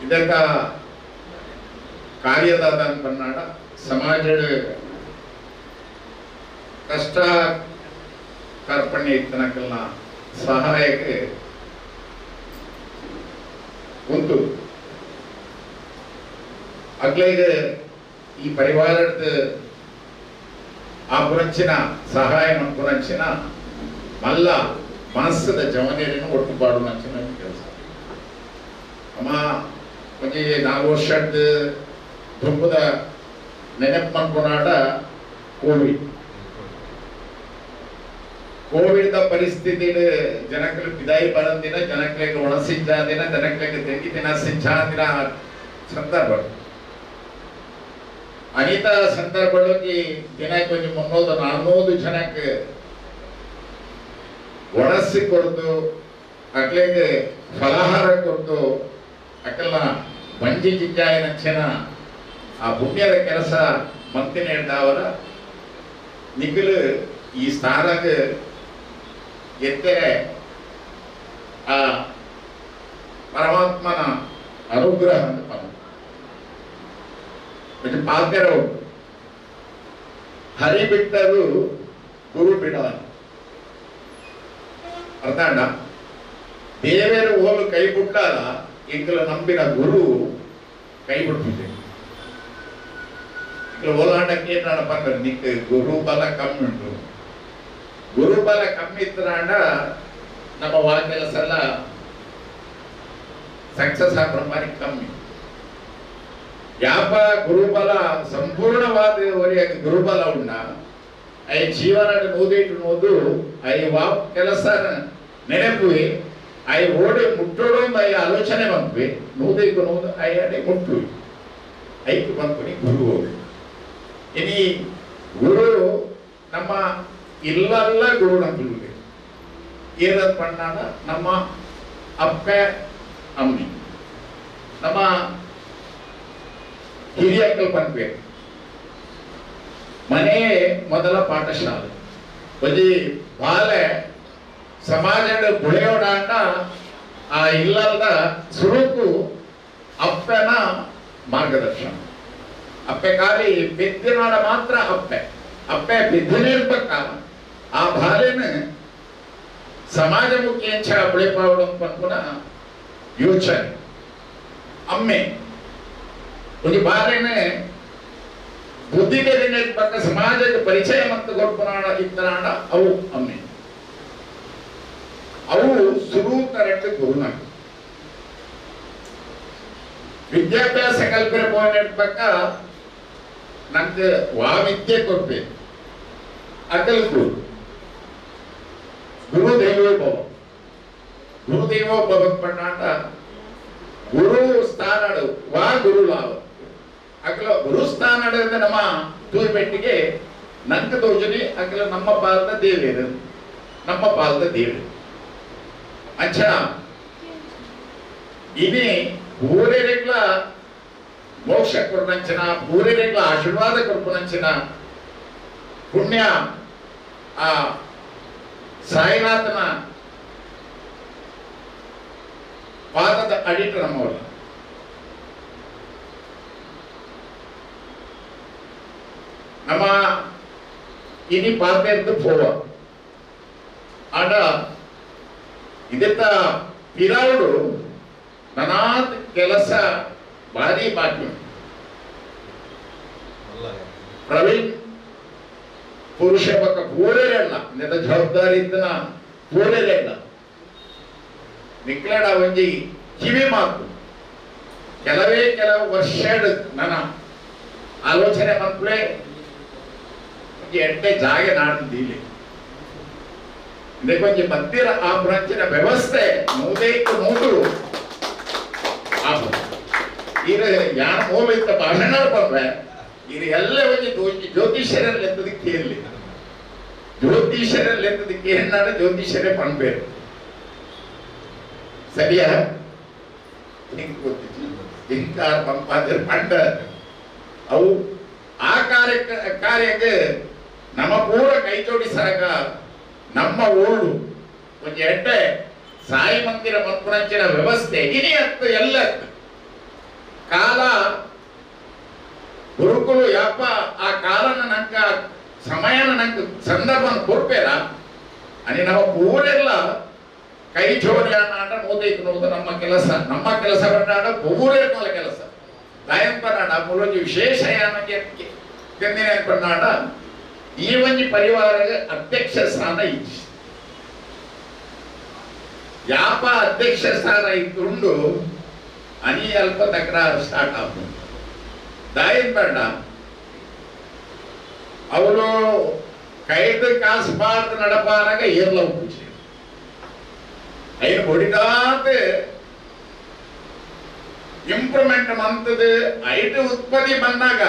ಇದಕ್ಕ ಕಾರ್ಯದಾದ ಪನ್ನಾಡ ಸಮಾಜ ಕಷ್ಟ ಕಾರ್ಪಣ್ಯ ಇತ್ತನಕ್ಕೆಲ್ಲ ಸಹಾಯಕ್ಕೆ ಉಂಟು ಅಗ್ಲೈಗೆ ಈ ಪರಿವಾರದ ಆ ಪುರಂಚಿನ ಸಹಾಯ ಪುರಂಚಿನ ಮಲ್ಲ ಮನಸ್ಸದ ಜವನೇರಿನ ಒಟ್ಟುಪಾಡು ನಂಚಿನ ಕೆಲಸ ಅಮ್ಮ ಒಂಜಿ 4 ವರ್ಷದ ದುಂಬದ ನೆನಪು ಮನ್ಕೊನಾಡ ಕೋವಿಡ್ ಪರಿಸ್ಥಿತಿ ಜನಕ್ಕೆ ಬಿದಾಯಿ ಬರಂದಿನ ಜನಕ್ಕೆ ಒಣಸಿಂಚಾದಿನ ಜನಕ್ಕೆ ತೆಂಗಿ ದಿನ ಸಿಂಚಾದಿನ ಸಂದರ್ಭ ಅನಿತ ಸಂದರ್ಭದಲ್ಲಿ ದಿನ ಕೊಂಚ 300-400 ಜನಕ್ಕೆ ಒಣಸಿ ಕೊಡ್ತು ಅಕ್ಲೆಗೆ ಫಲಾಹಾರ ಕೊಡ್ತು ಅಕ್ಕೆಲ್ಲ ಬಂಜಿ ಜಿಜ್ಜಾಯಿನ ಚೆನ್ನ ಆ ಪುಣ್ಯದ ಕೆಲಸ ಮಂತಿನ ಹೇಳ್ದವರ ನಿಖಲು ಈ ಸ್ಥಾನದ ಎತ್ತರೆ ಆ ಪರಮಾತ್ಮನ ಅನುಗ್ರಹ ಅಂತ ಪಾತ್ರ ಉಂಟು ಹರಿ ಬಿಟ್ಟರು ಗುರು ಬಿಡ ಅರ್ಥ ದೇವರ ಹೋಲು ಕೈ ಬಿಟ್ಟಾಗ ಇಂಕಲು ನಂಬಿನ ಗುರು ಕೈ ಬಿಡ್ತಿದ್ದೆ ಇಂಕಲು ಓಲಾಂಡಕ್ಕೆ ಏನಪ್ಪ ಅಂದ್ರೆ ನಿಕ್ ಗುರು ಬಲ ಕಮ್ಮಿ ಉಂಟು ಗುರು ಬಲ ಕಮ್ಮಿ ಇತ್ತರಾಂಡ ನಮ್ಮ ಒಳ ಕೆಲಸ ಎಲ್ಲ ಸಕ್ಸಸ್ ಆಗ್ರ ಕಮ್ಮಿ ಯಾಪ ಗುರುಬಲ ಸಂಪೂರ್ಣವಾದ ಗುರುಬಲ ಉಂಡ ಐ ಜೀವನ ನೋದಿಟ್ಟು ನೋದು ಐ ವಾಪ್ ಕೆಲಸ ನೆನಪು ಐ ಓಡಿ ಮುಟ್ಟೋಡು ಐ ಆಲೋಚನೆ ಬಂದ್ವಿ ನೋದೈಕು ನೋದು ಐ ಅಡೆ ಮುಟ್ಟು ಐಕ್ ಬಂದ್ಕೊನಿ ಗುರು ಹೋಗಿ ಇನಿ ಗುರು ನಮ್ಮ ಇಲ್ಲಲ್ಲ ಗುರು ನಂಬಿಕೆ ಏನಂತ ಪಣ್ಣಾಗ ನಮ್ಮ ಅಪ್ಪ ಅಮ್ಮಿ ನಮ್ಮ ಹಿರಿಯಕ್ಕಲ್ ಬಂದ್ವಿ ಮನೆಯೇ ಮೊದಲ ಪಾಠಶಾಲೆ ಬಜಿ ಬಾಲೆ ಸಮಾಜದ ಗುಳೆಯೋಡ ಅಂತ ಆ ಇಲ್ಲದ ಸುರುಕು ಅಪ್ಪನ ಮಾರ್ಗದರ್ಶನ ಅಪ್ಪೆ ಖಾಲಿ ಬಿದ್ದಿನಾಡ ಮಾತ್ರ ಅಪ್ಪೆ ಬಿದ್ದಿನೇ ಇರ್ಬೇಕ ಆ ಬಾಲೆನ ಸಮಾಜಮುಖಿ ಅಂಚ ಬೆಳೆಪಾವಡು ಪನ್ಪುನ ಯೋಚನೆ ಅಮ್ಮೆ ಒಂದು ಬಾಲೆನೆ ಬುದ್ಧಿಗೆ ಪಕ್ಕ ಸಮಾಜದ ಪರಿಚಯ ಮತ್ತು ಗೊಪ್ಪನಾಡ ಇತ್ತನಾಡ ಅವು ಅಮ್ಮೆ ಅವು ಸುರು ಕರೆಕ್ಟ್ ಗುರುನ ವಿದ್ಯಾಭ್ಯಾಸ ಕಲ್ಪನೆ ಪಕ್ಕ ನಂಗೆ ವಿದ್ಯೆ ಕೊಡ್ಬೇಕು ಅಕಲ್ ಗುರು ದೇವೋ ಭವ ಪಣ್ಣಾಟ ಗುರು ಸ್ಥಾನಡು ವಾ ಗುರು ಲಾಭ ಅಕಲ ಗುರುಸ್ಥಾನ ನಮ್ಮ ತೂರ್ಪೆಟ್ಟಿಗೆ ನಂಕ ತೋಜನಿ ಅಕಲ ನಮ್ಮ ಪಾಲದ ದೇವೇರು ನಮ್ಮ ಪಾಲದ ದೇವರು ಅಂಚ ಇನಿ ಊರೇರೆಗ್ಲ ಮೋಕ್ಷ ಕೊಡ್ನಂಚಿನ ಊರೇರೆಗ್ಲ ಆಶೀರ್ವಾದ ಕೊಡ್ಪನಂಚಿನ ಪುಣ್ಯ ಆ ಸಾಯಿನಾಥನ ಪಾದದ ಅಡಿಟ್ಟು ನಮ್ಮವಲ್ಲ. ನಮ್ಮ ಇನಿ ಪಾತೆರ್ದು ಪೋವ ಆಡ ಇದೆತ್ತ ಪಿರಾವುಡು ನನಾತ್ ಕೆಲಸ ಭಾರಿ ಬಾಕಿ. ಪ್ರವೀಣ್ ಪುರುಷ ಪಕ್ಕ ಪೂರಲ್ಲ ನೆದ ಜವಾಬ್ದಾರಿ ಇದ್ದನ ಪೂರಲ್ಲ ನಿಕ್ಲಡ ಒಂಜಿ ಕಿವಿ ಮಾತು ಕೆಲವು ವರ್ಷ ನನ್ನ ಆಲೋಚನೆ ಮಕ್ಕಳೇ ಎಂಟೆ ಜಾಗ ನಾಡ್ದಿಲ್ಲಿ ಕೊಂಚ ಮತ್ತಿರ ಆ ಬ್ರಾಂಚಿನ ವ್ಯವಸ್ಥೆ ನೂದೈಕು ನೂರು ಇದು ಯಾರ ಮೂಲ ಇತ್ತ ಭಾಷಣ ಬಂದ್ರೆ ಇದು ಎಲ್ಲ ಒಂದು ಜ್ಯೋತಿಷ್ಯರಲ್ಲೆತ್ತದಕ್ಕೆ ಇರಲಿ. ಜ್ಯೋತಿಷ್ಯರಲ್ಲೆತ್ತದಕ್ಕೆ ಏನಾದ್ರೆ ಜ್ಯೋತಿಷ್ಯರೇ ಪಣ್ಬೇಕು ಸರಿಯಾ ನಿಂಗೆ ಗೊತ್ತಿತ್ತು ಇಂಕಾರ ಪಂಪಾದ್ರೆ ಪಂಡ ಅವು ಆ ಕಾರ್ಯಕ್ಕೆ ನಮ್ಮ ಪೂರ ಕೈ ಜೋಡಿಸಾಗ ನಮ್ಮ ಊರು ಒಂದು ಎಡ್ಡೆ ಸಾಯಿ ಮಂದಿರ ಮಕ್ಕಳಂಚಿನ ವ್ಯವಸ್ಥೆ ಇನಿ ಅತ್ತು ಎಲ್ಲ ಕಾಲ ಗುರುಕುಲು ಯಾಪ ಆ ಕಾಲನ ನಂಕ ಸಮಯನ ನಂಕ ಸಂದರ್ಭ ಕೊಡ್ಬೇಡ అని ನಮ್ಮ ಊರೆಲ್ಲ ಕೈ ಜೋಡಿ ಆಡ ನೋದೈತು ನೋದು ನಮ್ಮ ಕೆಲಸ ಬಂದಾಡ ಊರೇ ಕಾಲ ಕೆಲಸ ಗಾಯನ್ ಪನ್ನಾಡ ಮುರೊಂಜಿ ವಿಶೇಷ ಯಾನಕ್ಕೆ ಕೆಂದಿನ ಪನ್ನಾಡ ಈ ಒಂಜಿ ಪರಿವಾರ ಅಧ್ಯಕ್ಷ ಸ್ಥಾನ ಇಚ್ಚಿ ಯಾಪ ಅಧ್ಯಕ್ಷ ಸ್ಥಾನ ಇದ್ದುಂಡು ಅನಿ ಅಲ್ಪ ತಕರಾರು ಸ್ಟಾರ್ಟ್ ಆಗ್ತದೆ. ದಾಯನ್ ಪಂಡ ಅವಳು ಕೈದು ಕಾಸು ಪಾರ್ದು ನಡಪಾರಾಗ ಏರ್ಲ ಉಪ್ಪು ಐದು ಹೊಡಿದಾತ ಇಂಪ್ರೂವ್ಮೆಂಟ್ ಮಂತದ ಐದು ಉತ್ಪತ್ತಿ ಬಂದಾಗ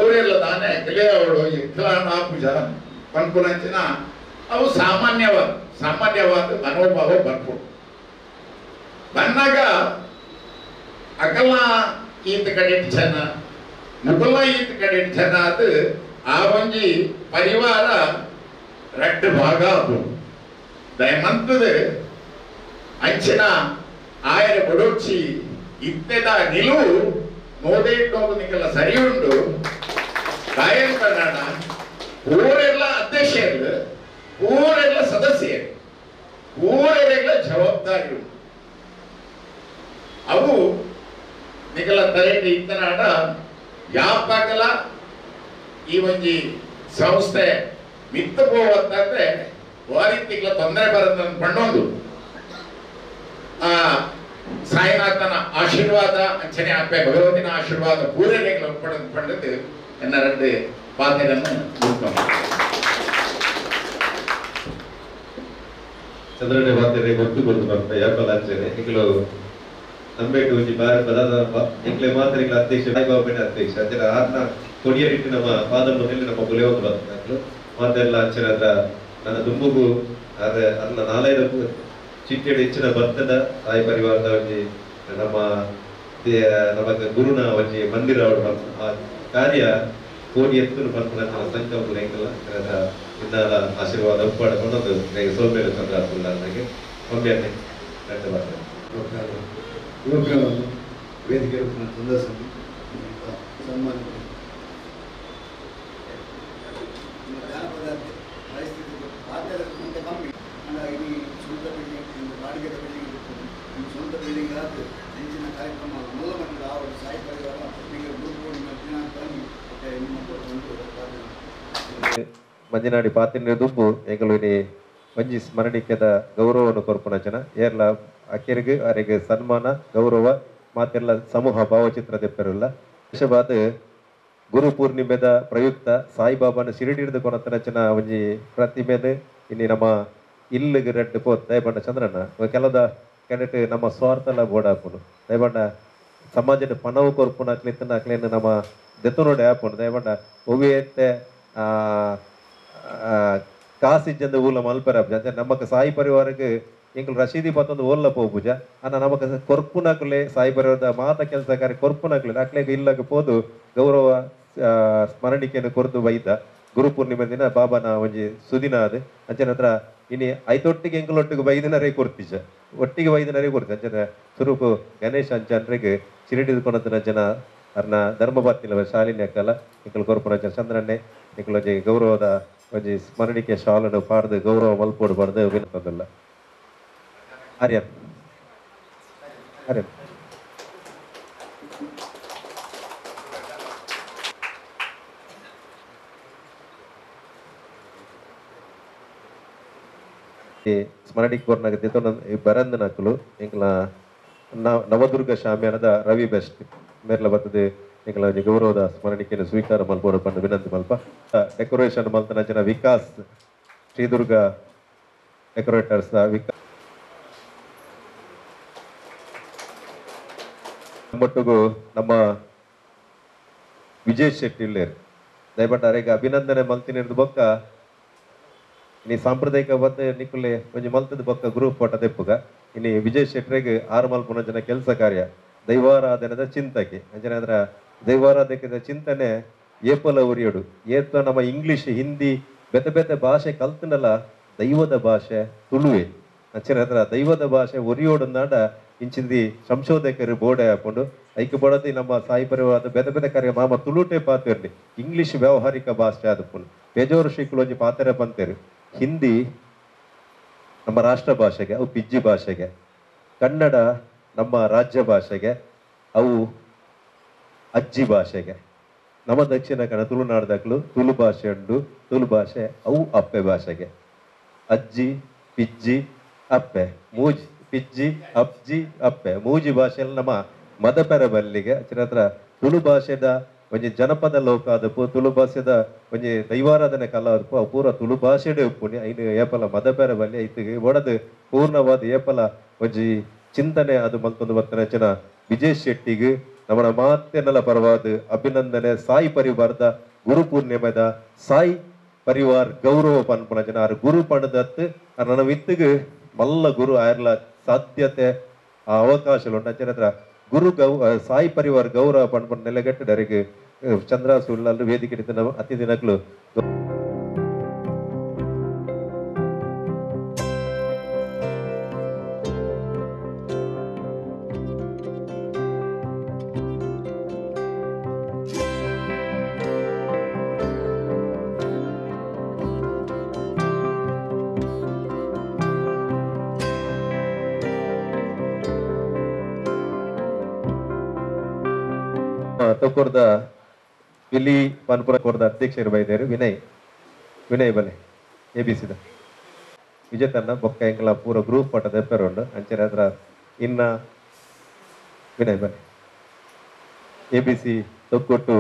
ಊರೆಲ್ಲ ತಾನೇ ಕಲೆ ಅವಳು ಇಕ್ಲಾಣ ಪೂಜಾ ಪನ್ಪುರಂಚಿನ ಅವು ಸಾಮಾನ್ಯವಾದ ಮನೋಭಾವ ಬರ್ಬೋದು ಬಂದಾಗ ಅಕಲ್ನ ಈತ ಕಡೆ ಜನ ಮುಗಲ್ನ ಈತ ಕಡೆ ಜನ ಅದು ಆ ಒಂಜಿ ಪರಿವಾರ ರೆಡ್ ಭಾಗ ಅದು ದಯಮಂತದ ಅಂಚಿನ ಆಯರ ಬಡೋಚಿ ಇತ್ತೆದ ನಿಲುವು ನೋದೇಟೋದು ನಿಕ್ಕೆಲ್ಲ ಸರಿ ಉಂಟು. ಗಾಯನ್ ಕನ್ನಡ ಊರೆಲ್ಲ ಅಧ್ಯಕ್ಷರು ಊರೆಲ್ಲ ಸದಸ್ಯರು ಊರೆಲ್ಲ ಜವಾಬ್ದಾರಿ ಉಂಟು. ಅವು ನಿಗಲ ತರೇಟಿ ಇತ್ತನಾಡ ಯಾಪಾಗಲ ಈ ಒಂಜಿ ಸಂಸ್ಥೆ ಮಿತ್ತು ಹೋಗತ್ತಂದ್ರೆ ವಾರಿತಿಗಳ ತೊಂದರೆ ಬರದಂತ ಪಣ್ಣೊಂದು ಆ ಸಾಯಿನಾಥನ ಆಶೀರ್ವಾದ ಅಂಚನೆ ಆಪೆ ಭಗವಂತನ ಆಶೀರ್ವಾದ ಪೂರೈಕೆಗಳು ಪಡೆದು ಎನ್ನ ரெண்டு ಪಾತ್ರೆಯನ್ನು ಚಂದ್ರನೇ ಪಾತ್ರೆ ಗೊತ್ತು ಬರ್ತಾ ಯಾಕಲ್ಲ ಅಂಚನೆ ಈಗಲೂ ನಂಬೇಟು ಒಂಜಿ ಬಾರಿ ಪದಾದ ಎಂಕ್ಲೆ ಮಾತ್ರ ಈಗ ಅಧ್ಯಕ್ಷ ಸಾಯಿಬಾಬಾನ ಅಧ್ಯಕ್ಷ ಅಂಚನ ಆತ್ನ ಕೊಡಿಯರಿಟ್ಟು ನಮ್ಮ ಪಾದನ್ನು ಹೇಳಿ ನಮ್ಮ ಬುಲೆಯೊಂದು ಬರ್ತಾರೆ ಮಾತೆಲ್ಲ ಅಂಚನೆ ಅದ್ರ ನನ್ನ ದುಂಬುಗು ಅದೇ ಅಲ್ಲ ನಾಲೈದು ಚಿಟ್ಟೆಡು ಹೆಚ್ಚಿನ ಭತ್ತದ ಸಾಯಿ ಪರಿವಾರದ ಒಂಜಿ ನಮ್ಮ ಗುರುನ ಒಂಜಿ ಮಂದಿರ ಆ ಕಾರ್ಯ ಕೋಡಿ ಎತ್ತು ಬರ್ಪುನ ಸಂಕಲ್ಪ ಹೆಂಗಲ್ಲ ಇನ್ನಾಲ ಆಶೀರ್ವಾದ ಉಪ್ಪಾಡ ಕೊಂಡೊಂದು ಸೋಲ್ಮೇಲೆ ಚಂದ್ರ ಆಗ್ತಿಲ್ಲ ನನಗೆ ಒಮ್ಮೆಯನ್ನೇ ಕಟ್ಟ ಬರ್ತದೆ ಯುವಕರನ್ನು ವೇದಿಕೆ ಸಂದರ್ಶನ ಸನ್ಮಾನ ఇది సొంత బిల్డింగ్ బాడిగ బిల్డింగ్ సొంత బిల్డింగ్ కాదు చిన్న కార్యక్రమాలు మళ్ళీ మనకి రావాలి సాయి పరివారం మీకు గ్రూప్ ಮಂಜಿನಾಡಿ ಪಾತಿನ ದುಂಬು ಎಂಗಳು ಮಂಜಿ ಸ್ಮರಣಿಕೆದ ಗೌರವವನ್ನು ಕೊರ್ಪುನಚನ ಏರ್ಲ ಅಕ್ಕೆರಿಗೆ ಅವರಿಗೆ ಸನ್ಮಾನ ಗೌರವ ಮಾತೆಲ್ಲ ಸಮೂಹ ಭಾವಚಿತ್ರ ತೆಪ್ಪರಿಲ್ಲ ವಿಷಯವಾದ ಗುರು ಪೂರ್ಣಿಮೆದ ಪ್ರಯುಕ್ತ ಸಾಯಿಬಾಬಾನ ಶಿರಡಿಡಿದ ಕೊನತನಚನ ಒಂಜಿ ಪ್ರತಿಮೆದ ಇನ್ನಿ ನಮ್ಮ ಇಲ್ಲಿಗೆ ರೆಡ್ ಪೋತ್ ದಯಬಂಡ ಚಂದ್ರಣ್ಣ ಕೆಲದ ಕೆಡಟ್ ನಮ್ಮ ಸ್ವಾರ್ಥಲ ಬೋಡಾಪುನು ದಯಬಂಡ ಸಮಾಜದ ಪಣವು ಕೊರ್ಪುನ ಕ್ಲಿತ್ತನ ಅಕ್ಲೇನು ನಮ್ಮ ದೆತ್ತನೋಡೆ ಆಪುನು ದಯಬಂಡ ಒವಿಯತ್ತೆ ಕಾಸಿಜ್ಜಂದ ಊಲ ಮಲ್ಪರ ಅಂದ್ರೆ ನಮಕ್ ಸಾಯಿ ಪರಿವಾರಕ್ಕೆ ಎಂಕಲ್ ರಶೀದಿ ಪತ್ತೊಂದು ಓಲ್ಲ ಪೋಪುಜ ಅನ್ನ ನಮಕ್ ಕೊರ್ಪುನಕ್ಲೆ ಸಾಯಿ ಪರಿವಾರದ ಮಾತ ಕೆಲಸ ಕಾರ್ಯ ಕೊರ್ಪುನಕ್ಲೆ ಅಕ್ಲೆಗೆ ಇಲ್ಲಗ ಪೋದು ಗೌರವ ಸ್ಮರಣಿಕೆಯನ್ನು ಕೊರ್ದು ಬೈದ ಗುರು ಪೂರ್ಣಿಮೆ ದಿನ ಬಾಬಾನ ಒಂಜಿ ಸುದಿನ ಅದು ಅಂಚನ ಹತ್ರ ಇನಿ ಐತೊಟ್ಟಿಗೆ ಎಂಕಲೊಟ್ಟಿಗೆ ಬೈದಿನರೇ ಕೊರ್ತಿಜ ಒಟ್ಟಿಗೆ ಬೈದಿನರೇ ಕೊರ್ತಿ ಅಂಚನ ಸುರುಪು ಗಣೇಶ ಅಂಚನ್ರಿಗೆ ಚಿರಿಡಿದು ಕೊನತನ ಜನ ಅರ್ನ ಧರ್ಮಭಾತಿಲ ಶಾಲಿನಿ ಅಕ್ಕಲ ಇಂಕಲ್ ಕೊರ್ಪುನ ಚಂದ್ರನ್ನೇ ಇಂಕಲ್ ಒಂಜಿ ಗೌರವದ ಒಂಜಿ ಸ್ಮರಣಿಕೆ ಶಾಲನ್ನು ಪಾಡ್ದು ಗೌರವ ಮಲ್ಪೋಡು ಪಡ್ದು ವಿನಂತದಲ್ಲ ಆರ್ಯನ್ ಆರ್ಯನ್ ಸ್ಮರಣಿಕೆ ಕೊರ್ನಾಗ ಬರಂದ ನಕಲು ಇಂಕಲ ನವದುರ್ಗ ಶಾಮ್ಯಾನದ ರವಿ ಬೆಸ್ಟ್ ಮೇರ್ಲ ಬರ್ತದೆ ಇಂಕಲ ಗೌರವದ ಸ್ಮರಣಿಕೆಯನ್ನು ಸ್ವೀಕಾರ ಮಲ್ಪೋಡು ಪಂಡು ವಿನಂತಿ ಮಲ್ಪ ಡೆಕೋರೇಷನ್ ಮಲ್ತನ ಜನ ವಿಕಾಸ್ ಶ್ರೀದುರ್ಗ ಡೆಕೋರೇಟರ್ಸ್ ವಿಕಾಸ್ ಮಟ್ಟಿಗೂ ನಮ್ಮ ವಿಜಯ್ ಶೆಟ್ಟಿ ಇಲ್ಲೇರು ದಯಪಟ್ಟು ಅರೆಗೆ ಅಭಿನಂದನೆ ಮಲ್ತಿನಿರ್ದು ಬೊಕ್ಕ ಇನಿ ಸಾಂಪ್ರದಾಯಿಕ ಬದ್ದ ನಿಕ್ಕುಲೆ ಒಂಜಿ ಮಲ್ತದ ಬೊಕ್ಕ ಗ್ರೂಪ್ ಫೋಟೋ ತೆಪ್ಪುಗ ಇನಿ ವಿಜಯ್ ಶೆಟ್ರಿಗೆ ಆರು ಮಲ್ಪುನ ಜನ ಕೆಲಸ ಕಾರ್ಯ ದೈವಾರಾಧನದ ಚಿಂತಕೆ ಅಂಜನೆ ಅದರ ದೈವಾರಾಧಕದ ಚಿಂತನೆ ಏಪಲ ಉರಿಯೋಡು ಏತ ನಮ್ಮ ಇಂಗ್ಲಿಷ್ ಹಿಂದಿ ಬೇತೆ ಬೇತೆ ಭಾಷೆ ಕಲ್ತನಲ್ಲ ದೈವದ ಭಾಷೆ ತುಳುವೆ ಅಂಚನೆ ಹತ್ರ ದೈವದ ಭಾಷೆ ಒರಿಯೋಡು ನಾಡ ಇಂಚಿಂದಿ ಸಂಶೋಧಕರು ಬೋರ್ಡೆ ಹಾಕೊಂಡು ಐಕ್ಯ ಬಡದಿ ನಮ್ಮ ಸಾಯಿ ಪರಿವಾರ ಬೇತೆ ಬೇತೆ ಕಾರ್ಯ ಮಾಮ ತುಳುಟೆ ಪಾತಿರ್ಲಿ ಇಂಗ್ಲಿಷ್ ವ್ಯಾವಹಾರಿಕ ಭಾಷೆ ಆದಪ್ಪುನು ಬೇಜೋರು ಶಿಕ್ಕುಲೊಂಜಿ ಪಾತ್ರೆ ಪಂತೇರು ಹಿಂದಿ ನಮ್ಮ ರಾಷ್ಟ್ರ ಭಾಷೆಗೆ ಅವು ಪಿಜ್ಜಿ ಭಾಷೆಗೆ ಕನ್ನಡ ನಮ್ಮ ರಾಜ್ಯ ಭಾಷೆಗೆ ಅವು ಅಜ್ಜಿ ಭಾಷೆಗೆ ನಮ್ಮ ದಕ್ಷಿಣ ಕನ್ನಡ ತುಳುನಾಡ್ದಾಗ್ಲು ತುಳು ಭಾಷೆ ಉಂಡು ತುಳು ಭಾಷೆ ಅವು ಅಪ್ಪೆ ಭಾಷೆಗೆ ಅಜ್ಜಿ ಪಿಜ್ಜಿ ಅಪ್ಪೆ ಮೂಜಿ ಪಿಜ್ಜಿ ಅಪ್ಜಿ ಅಪ್ಪೆ ಮೂಜಿ ಭಾಷೆಯಲ್ಲಿ ನಮ್ಮ ಮದಪೆರ ಬಲ್ಲಿಗೆ ಹತ್ರ ತುಳು ಭಾಷೆದ ಒಂಜಿ ಜನಪದ ಲೋಕ ಅದಪ್ಪು ತುಳು ಭಾಷೆದ ಒಂಜಿ ದೈವಾರಾಧನೆ ಕಲಾ ಅದಪ್ಪು ಅವು ಪೂರ ತುಳು ಭಾಷೆಡೆ ಉಪ್ಪುನಿ ಐನು ಏಪಲ ಮದಪೆರ ಬಲ್ಲಿ ಐತಿಗೆ ಒಡದು ಪೂರ್ಣವಾದ ಏಪಲ ಒಂಜಿ ಚಿಂತನೆ ಅದು ಮಲ್ತೊಂದು ಬರ್ತನೆ ಜನ ವಿಜಯ್ ಶೆಟ್ಟಿಗೆ ನಮ್ಮ ಮಾತೆನಲ ಪರವಾದ ಅಭಿನಂದನೆ ಸಾಯಿ ಪರಿವಾರದ ಗುರು ಪೂರ್ಣಿಮೆದ ಸಾಯಿ ಪರಿವಾರ್ ಗೌರವ ಪನ್ಪುನ ಜನ ಆರು ಗುರು ಪಣದತ್ತು ನನ್ನ ವಿತ್ತಿಗೆ ಮಲ್ಲ ಗುರು ಆಯರ್ಲ ಸಾಧ್ಯತೆ ಆ ಅವಕಾಶಗಳು ಉಂಟು ಅಂಚನೆ ಹತ್ರ ಗುರು ಸಾಯಿ ಪರಿವಾರ ಗೌರವ ಪನ್ಪುನ ನೆಲೆಗಟ್ಟು ಡರಿಗೆ ಚಂದ್ರ ಸುಳ್ಳಲ್ಲಿ ವೇದಿಕೆ ಅತಿ ದಿನಗಳು ತೊಕೊರ್ದ ಇಲ್ಲಿ ಪನ್ಪುರ ಕೊರ್ದ ಅಧ್ಯಕ್ಷರು ಬೈದೇರು ವಿನಯ್ ಬಲೆ ಎಬಿಸಿದ ವಿಜೇತನ್ನ ಬೊಕ್ಕ ಎಂಕಲ ಪೂರ ಗ್ರೂಪ್ ಪಟ್ಟ ದೆಪ್ಪರುಂಡು ಅಂಚನೆ ಅದ್ರ ಇನ್ನ ವಿನಯ್ ಬಲೆ ಎಬಿಸಿ ತೊಕ್ಕೊಟ್ಟು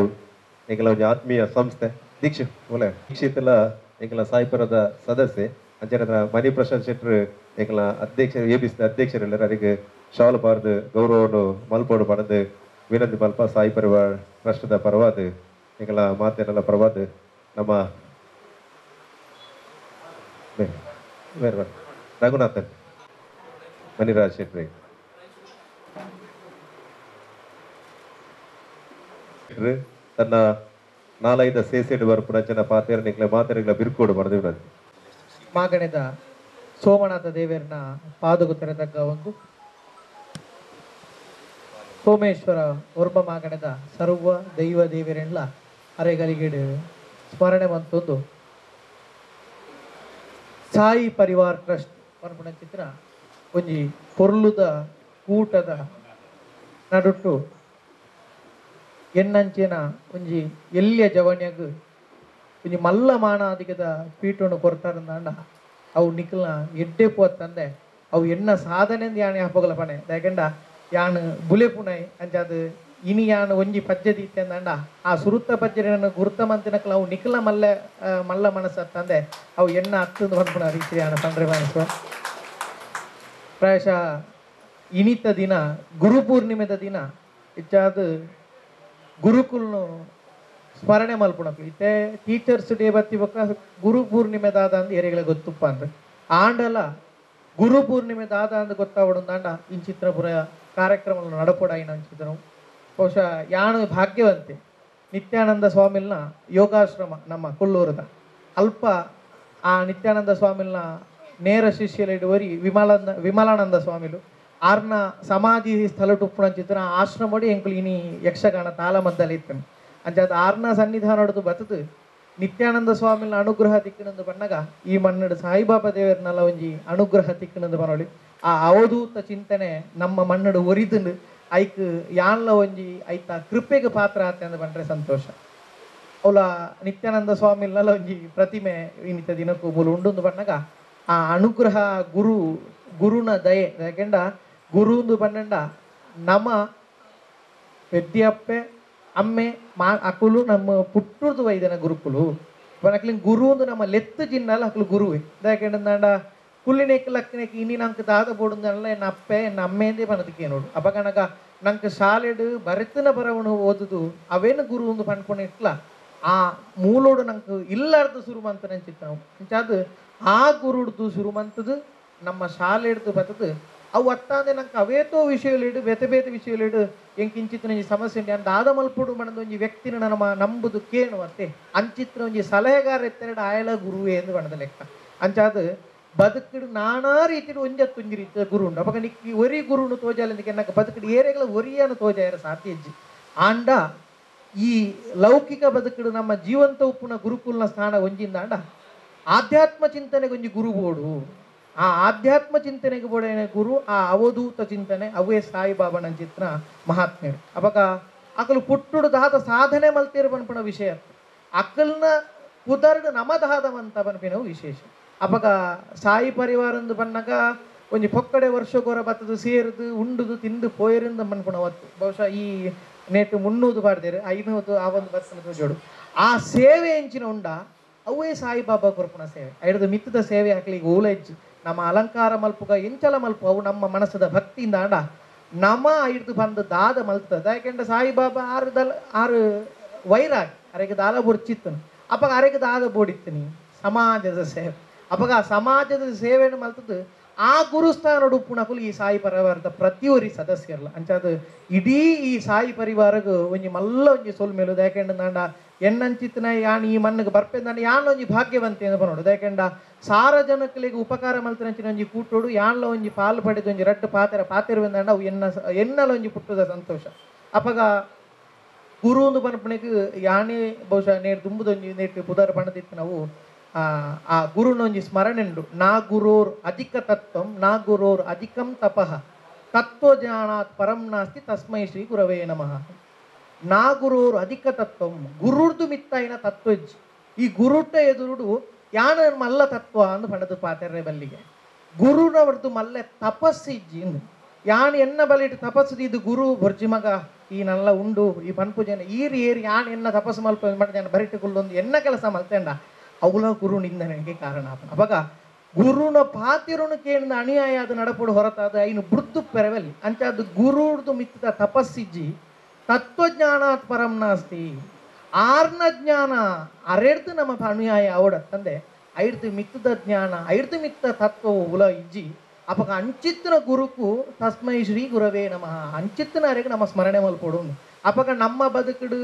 ಎಂಕಲ ಒಂದು ಆತ್ಮೀಯ ಸಂಸ್ಥೆ ದೀಕ್ಷಿತಲ ಎಂಕಲ ಸಾಯಿಪುರದ ಸದಸ್ಯೆ ಅಂಚನೆ ಅದ್ರ ಮನಿ ಪ್ರಶಾಂತ್ ಶೆಟ್ರು ಎಂಕಲ ಅಧ್ಯಕ್ಷ ಎಬಿಸಿ ಅಧ್ಯಕ್ಷರೆಲ್ಲ ಅವರಿಗೆ ಶಾಲು ಪಾರ್ದು ಗೌರವನು ಮಲ್ಪೋಡು ಪಡೆದು ವಿನಂತಿ ಮಲ್ಪ ಸಾಯಿ ಪರಿವಾರ ಟ್ರಸ್ಟದ ಪರವಾದ ಎಂಕಲ ಮಾತೆಲ್ಲ ಪರವಾದ ನಮ್ಮ ರಘುನಾಥನ್ ಮಣಿರಾಜ್ ಶೆಟ್ಟಿ ತನ್ನ ನಾಲೈದ ಸೇಸೆಡ್ ಬರ್ಪುನ ಜನ ಪಾತೆರ ಮಾತೆರೆಗಳ ಬಿರ್ಕೋಡು ಮಾಡಿದ ವಿನಂತಿ ಮಾಗಣದ ಸೋಮನಾಥ ದೇವರನ್ನ ಪಾದಕು ತೆರೆದಗ್ಗ ಒಂದು ಸೋಮೇಶ್ವರ ಒರ್ಮ ಮಾಗಣದ ಸರ್ವ ದೈವ ದೇವರೆಲ್ಲ ಅರೆಗಲಿಗಿಡು ಸ್ಮರಣೆ ಬಂತೊಂದು ಸಾಯಿ ಪರಿವಾರ್ ಟ್ರಸ್ಟ್ ಪನ್ಪುನ ಚಿತ್ರ ಒಂಜಿ ಪೊರ್ಲುದ ಕೂಟದ ನಡುಟ್ಟು ಎನ್ನಂಚಿನ ಒಂಜಿ ಎಲ್ಲಿಯ ಜವಣ್ಯಗ್ ಒಂಜಿ ಮಲ್ಲ ಮಾನಾದಿಗದ ಪೀಠವನ್ನು ಕೊರ್ತಾರಂದ ಅವು ನಿಖಲ್ನ ಎಡ್ಡೆ ಪೋತ್ತಂದೆ ಅವು ಎನ್ನ ಸಾಧನೆ ಯಾಣೆ ಹಾಪೋಗಲ ಪಣೆ ಯಾಕೆಂಡ ಯಾನ್ ಬುಲೆ ಪುನೈ ಅಂಚಾದ ಇನಿ ಯಾನ್ ಒಂಜಿ ಪದ್ಯದಿ ಇತ್ತಂದಂಡ ಆ ಸುರುತ್ತ ಪದ್ಯನ ಗುರುತ ಮಂತಿನಕ್ಲ ಅವು ನಿಖಲ ಮಲ್ಲ ಮನಸ್ಸತ್ತಂದೆ ಅವು ಎಣ್ಣ ಹತ್ತೊಂದು ಪನ್ಪುನ ರೀತಿ ಯಾನ ಪಂಡ್ರೆ ಮನಸ್ಸು ಪ್ರಾಯಶಃ ಇನಿತ ದಿನ ಗುರು ಪೂರ್ಣಿಮೆದ ದಿನ ಹೆಚ್ಚಾದ ಗುರುಕುಲ್ನು ಸ್ಮರಣೆ ಮಲ್ಪುಣಕ್ಲು ಇತ್ತೆ ಟೀಚರ್ಸ್ ಡೇ ಬತ್ತಿ ಬೊಕ್ಕ ಗುರು ಪೂರ್ಣಿಮೆ ದಾದ ಅಂದ್ ಎರೆಗಳ ಗೊತ್ತುಪ್ಪ ಅಂದ್ರೆ ಆಂಡಲ ಗುರು ಪೂರ್ಣಿಮೆ ದಾದ ಅಂದ್ ಗೊತ್ತಾವಡುಂದಾಂಡ ಇಂಚಿತ್ರ ಪುರ ಕಾರ್ಯಕ್ರಮ ನಡಪೋಡ ಇಂಚಿದ್ರು ಬಹುಶಃ ಯಾನು ಭಾಗ್ಯವಂತೆ ನಿತ್ಯಾನಂದ ಸ್ವಾಮಿಲ್ನ ಯೋಗಾಶ್ರಮ ನಮ್ಮ ಕೊಲ್ಲೂರದ ಅಲ್ಪ ಆ ನಿತ್ಯಾನಂದ ಸ್ವಾಮಿಲ್ನ ನೇರ ಶಿಷ್ಯಲಿಡುವರಿ ವಿಮಲಾನಂದ ಸ್ವಾಮಿಲು ಆರ್ನ ಸಮಾಧಿ ಸ್ಥಳ ಟುಪ್ಪುಣ ಚಿತ್ರ ಆಶ್ರಮಡಿ ಎಂಕುಲು ಇನಿ ಯಕ್ಷಗಾನ ತಾಳ ಮದ್ದಲೆ ಇತ್ತನು ಅಂಚಾದ ಆರ್ನ ಸನ್ನಿಧಾನ ಹೊಡೆದು ಬತ್ತದು ನಿತ್ಯಾನಂದ ಸ್ವಾಮಿನ ಅನುಗ್ರಹ ತಿಕ್ಕನಂದು ಬಣ್ಣಗ ಈ ಮನ್ನಡು ಸಾಯಿಬಾಬಾ ದೇವರನ್ನೆಲ್ಲ ಒಂಜಿ ಅನುಗ್ರಹ ತಿಕ್ಕನಂದು ಬನ್ನೋಳಿ ಆ ಅವಧೂತ ಚಿಂತನೆ ನಮ್ಮ ಮನ್ನಡು ಒರಿದು ಐಕ್ ಯಾನ್ಲ ಒಂಜಿ ಐತ ಕೃಪೆಗೆ ಪಾತ್ರ ಆತೆ ಅಂದು ಬಂದ್ರೆ ಸಂತೋಷ ಅವಳ ನಿತ್ಯಾನಂದ ಸ್ವಾಮಿನೆಲ್ಲ ಒಂಜಿ ಪ್ರತಿಮೆ ಇನ್ನಿತ ದಿನಕ್ಕೂ ಮೂಲ ಉಂಡು ಬಣ್ಣಗ ಆ ಅನುಗ್ರಹ ಗುರುನ ದಯೆ ಯಾಕೆಂಡ ಗುರುಂದು ಬಣ್ಣಂಡ ನಮ ಪೆದ್ದಿಯಪ್ಪೆ ಅಮ್ಮೆ ಅಕುಲು ನಮ್ಮ ಪುಟ್ಟುರ್ದು ವೈದ್ಯನ ಗುರುಕುಲು ಅಕ್ಲಿಂಗ್ ಗುರು ಒಂದು ನಮ್ಮ ಲೆತ್ತು ಜಿನ್ನಲ್ಲ ಅಕ್ಲು ಗುರುವೆ ಯಾಕೆಂಡ ಕುಲ್ಲಿನೇಕ್ ಲಕ್ಕನೇಕ್ ಇನಿ ನಂಗೆ ದಾದ ಬೋಡುಂದಲ್ಲ ಎನ್ನ ಅಪ್ಪೆ ಎನ್ನ ಅಮ್ಮೆಂದೇ ಬನ್ನದಕ್ಕೆ ನೋಡು ಅಪಗನಗ ನಂಗೆ ಶಾಲೆಡು ಬರೆತನ ಬರವನು ಓದುದು ಅವೇನು ಗುರು ಒಂದು ಪಂಡ್ಕೊಂಡು ಇಟ್ಲ ಆ ಮೂಲೋಡು ನಂಗೆ ಇಲ್ಲಾರ್ದು ಶುರುಮಂತ ನೆಂಚಿತ್ತು ನಾವು ಇಂಚಾದು ಆ ಗುರುಡ್ದು ಶುರುಮಂತದು ನಮ್ಮ ಶಾಲೆಡ್ದು ಬತ್ತದು ಅವು ಅತ್ತಾಂದೆ ನಂಗೆ ಅವೇತೋ ವಿಷಯಲಿಡು ಬೇತೆ ಬೇತೆ ವಿಷಯಲಿಡು ಎಂಕಿಂಚಿತ್ತು ನಂಜಿ ಸಮಸ್ಯೆ ಉಂಟು ಅಂದ ಆದ ಮಲ್ಪುಡು ಮನದ ಒಂಜಿ ವ್ಯಕ್ತಿನ ನಮ್ಮ ನಂಬುದು ಕೇಣು ಅತ್ತೆ ಅಂಚಿತ್ರ ಒಂಜಿ ಸಲಹೆಗಾರ ಎತ್ತೆರಡು ಆಯಲ ಗುರುವೇ ಎಂದು ಬಣ್ಣದ ಲೆಕ್ಕ ಅಂಚಾದು ಬದುಕಿಡು ನಾನಾ ರೀತಿಡು ಒಂಜತ್ತು ಒಂಜಿ ರೀತಿಯ ಗುರು ಉಂಟು ಅವಾಗ ನಿಕ್ಕಿ ಒರಿ ಗುರುನು ತೋಜಾಲೆಂದಕ್ಕೆ ಎನ್ನಕ ಬದುಕಿಡು ಏರೆಗಳ ಒರಿಯನ್ನು ತೋಜಾರ ಸಾಧ್ಯ ಇಜ್ಜಿ ಆಂಡ ಈ ಲೌಕಿಕ ಬದುಕಿಡು ನಮ್ಮ ಜೀವಂತ ಉಪ್ಪುನ ಗುರುಕುಲ್ನ ಸ್ಥಾನ ಒಂಜಿಂದ ಆಂಡ ಆಧ್ಯಾತ್ಮ ಚಿಂತನೆಗೆ ಒಂಜಿ ಗುರು ಬೋಡು ಆ ಆಧ್ಯಾತ್ಮ ಚಿಂತನೆಗೆ ಬೋಡೇನೆ ಗುರು ಆ ಅವಧೂತ ಚಿಂತನೆ ಅವೇ ಸಾಯಿಬಾಬಾನ ಚಿತ್ರ ಮಹಾತ್ಮೆ ಅವಾಗ ಅಕಲು ಪುಟ್ಟುಡು ದಾದ ಸಾಧನೆ ಮಲ್ತೀರು ಬನ್ಪಣ ವಿಷಯ ಅಕಲ್ನ ಕುದರ್ಡು ನಮದಾದವಂತ ಬನ್ಪಿನವು ವಿಶೇಷ ಅವಾಗ ಸಾಯಿ ಪರಿವಾರಂದು ಬನ್ನಾಗ ಒಂಜಿ ಪೊಕ್ಕಡೆ ವರ್ಷಗೋರ ಬತ್ತದು ಸೇರಿದು ಉಂಡುದು ತಿಂದು ಪೋಯರಿಂದ ಬನ್ಪಣ ಅವತ್ತು ಬಹುಶಃ ಈ ನೇಟು 300 ಬಾರ್ದೇರು 500 ಆ ಒಂದು ಬರ್ತನ ಜೋಡು ಆ ಸೇವೆ ಎಂಚಿನ ಉಂಡ ಅವೇ ಸಾಯಿಬಾಬಾ ಕೊರ್ಪುಣ ಸೇವೆ ಐಡದು ಮಿತ್ತದ ಸೇವೆ ಹಾಕ್ಲಿಕ್ಕೆ ಓಲ ಹೆಜ್ಜಿ ನಮ್ಮ ಅಲಂಕಾರ ಮಲ್ಪುಗ ಎಂಚಲ ಮಲ್ಪು ಅವು ನಮ್ಮ ಮನಸ್ಸದ ಭಕ್ತಿಯಿಂದ ಆಂಡ ನಮ ಹಿಡ್ದು ಬಂದು ದಾದ ಮಲ್ತದ ಯಾಕೆಂದ್ರೆ ಸಾಯಿಬಾಬಾ ಆರು ವೈರಾಗಿ ಅರೆಗೆ ದಾದ ಬೊರ್ಚಿತ್ತನು ಅಪ್ಪಾಗ ಅರೆಗೆ ದಾದ ಬೋಡಿತ್ತನಿ ಸಮಾಜದ ಸೇವೆ ಅಪ್ಪಾಗ ಆ ಸಮಾಜದ ಸೇವೆಯನ್ನು ಮಲ್ತದ್ದು ಆ ಗುರುಸ್ಥಾನ ಉಪ್ಪುಣಕುಲು ಈ ಸಾಯಿ ಪರಿವಾರದ ಪ್ರತಿಯೊರಿ ಸದಸ್ಯರಲ್ಲ ಅಂಚಾದ ಇಡೀ ಈ ಸಾಯಿ ಪರಿವಾರಗೂ ಒಂಜಿ ಮಲ್ಲ ಒಂಜಿ ಸೊಲ್ ಮೇಲುದು ಯಾಕೆಂಡ ನಾಂಡ ಎನ್ನಂಚಿತ್ತನ ಯಾನ್ ಈ ಮಣ್ಣಿಗೆ ಬರ್ಪೇಂದ ಯಾನ್ ಒಂಜಿ ಭಾಗ್ಯವಂತೆ ಅಂತ ಬನ್ನೋಡು ಯಾಕೆಂಡ ಸಾರ್ವಜನಿಕರಿಗೆ ಉಪಕಾರ ಮಲ್ತನಂಚಿನ ಒಂಜಿ ಕೂಟೋಡು ಯಾನ್ಲ ಒಂಜಿ ಪಾಲು ಪಡೆದು ಒಂಜಿ ರಟ್ಟು ಪಾತೆರುವೆಂದಾಂಡ ಅವು ಎನ್ನಲ ಒಂಜಿ ಪುಟ್ಟದ ಸಂತೋಷ ಅಪಗ ಗುರು ಒಂದು ಬನ್ಪಣಿಗೆ ಯಾನೇ ಬಹುಶಃ ನೇರು ತುಂಬುದೊಂಜಿ ನೇಟು ಪುದರ್ ಬಣ್ಣದಿತ್ತು ನಾವು ಆ ಗುರುನೊಂಜಿ ಸ್ಮರಣೆ ಉಂಡು ನಾ ಗುರೋರ್ ಅಧಿಕ ತತ್ವಂ ನಾ ಗುರೋರ್ ಅಧಿಕಂ ತಪಃ ತತ್ವಜ್ಞಾನಾತ್ ಪರಂ ನಾಸ್ತಿ ತಸ್ಮೈ ಶ್ರೀ ಗುರವೇ ನಮಃ ನಾ ಗುರೋರ್ ಅಧಿಕ ತತ್ವಂ ಗುರುರ್ದು ಮಿತ್ತಾಯಿನ ತತ್ವಜ್ಜಿ ಈ ಗುರುಟ ಎದುರುಡು ಯಾನ ಮಲ್ಲ ತತ್ವ ಅಂದು ಪಣದು ಪಾತೆರ್ರೆ ಬಲ್ಲಿಗೆ ಗುರುನವರ್ದು ಮಲ್ಲೆ ತಪಸ್ಸಿಜ್ಜಿ ಯಾನ್ ಎನ್ನ ಬಲಿಟ್ಟು ತಪಸ್ಸು ಇದು ಗುರು ಬೊರ್ಜಿ ಮಗ ಈ ನಲ್ಲ ಉಂಡು ಈ ಪನ್ಪು ಜನ ಏರಿ ಯಾನ್ ಎನ್ನ ತಪಸ್ಸು ಮಲ್ಪ ಮಾಡಿದ ಬರಿಟ್ಟುಕೊಳ್ಳೊಂದು ಎನ್ನ ಕೆಲಸ ಮಲ್ತೆಂಡ ಅವಳ ಗುರು ನಿಂದನೆಗೆ ಕಾರಣ ಅವಾಗ ಗುರುನ ಪಾತಿರುನು ಕೇಳಿದ ಅನ್ಯಾಯ ಅದು ನಡಪಡು ಹೊರತಾದ ಐನು ಬುಡ್ದು ಪೆರವಲ್ಲಿ ಅಂಚಾದ ಗುರುಡ್ದು ಮಿತ್ತದ ತಪಸ್ಸಿಜ್ಜಿ ತತ್ವಜ್ಞಾನಾತ್ ಪರಂ ನಾಸ್ತಿ ಆರ್ನ ಜ್ಞಾನ ಅರೆಡ್ದು ನಮ್ಮ ಅನುಯಾಯ ಅವಡತ್ತಂದೆ ಐಡ್ದು ಮಿತ್ತದ ಜ್ಞಾನ ಐಡ್ದು ಮಿತ್ತ ತತ್ವವು ಉಲ ಇಜ್ಜಿ ಅಪಗ ಅಂಚಿತ್ತಿನ ಗುರುಕು ತಸ್ಮೈ ಶ್ರೀ ಗುರವೇ ನಮಃ ಅಂಚಿತ್ತಿನ ಅರೆಗೆ ನಮ್ಮ ಸ್ಮರಣೆ ಮಲ್ಪಡು ಅಪಗ ನಮ್ಮ ಬದುಕುಡು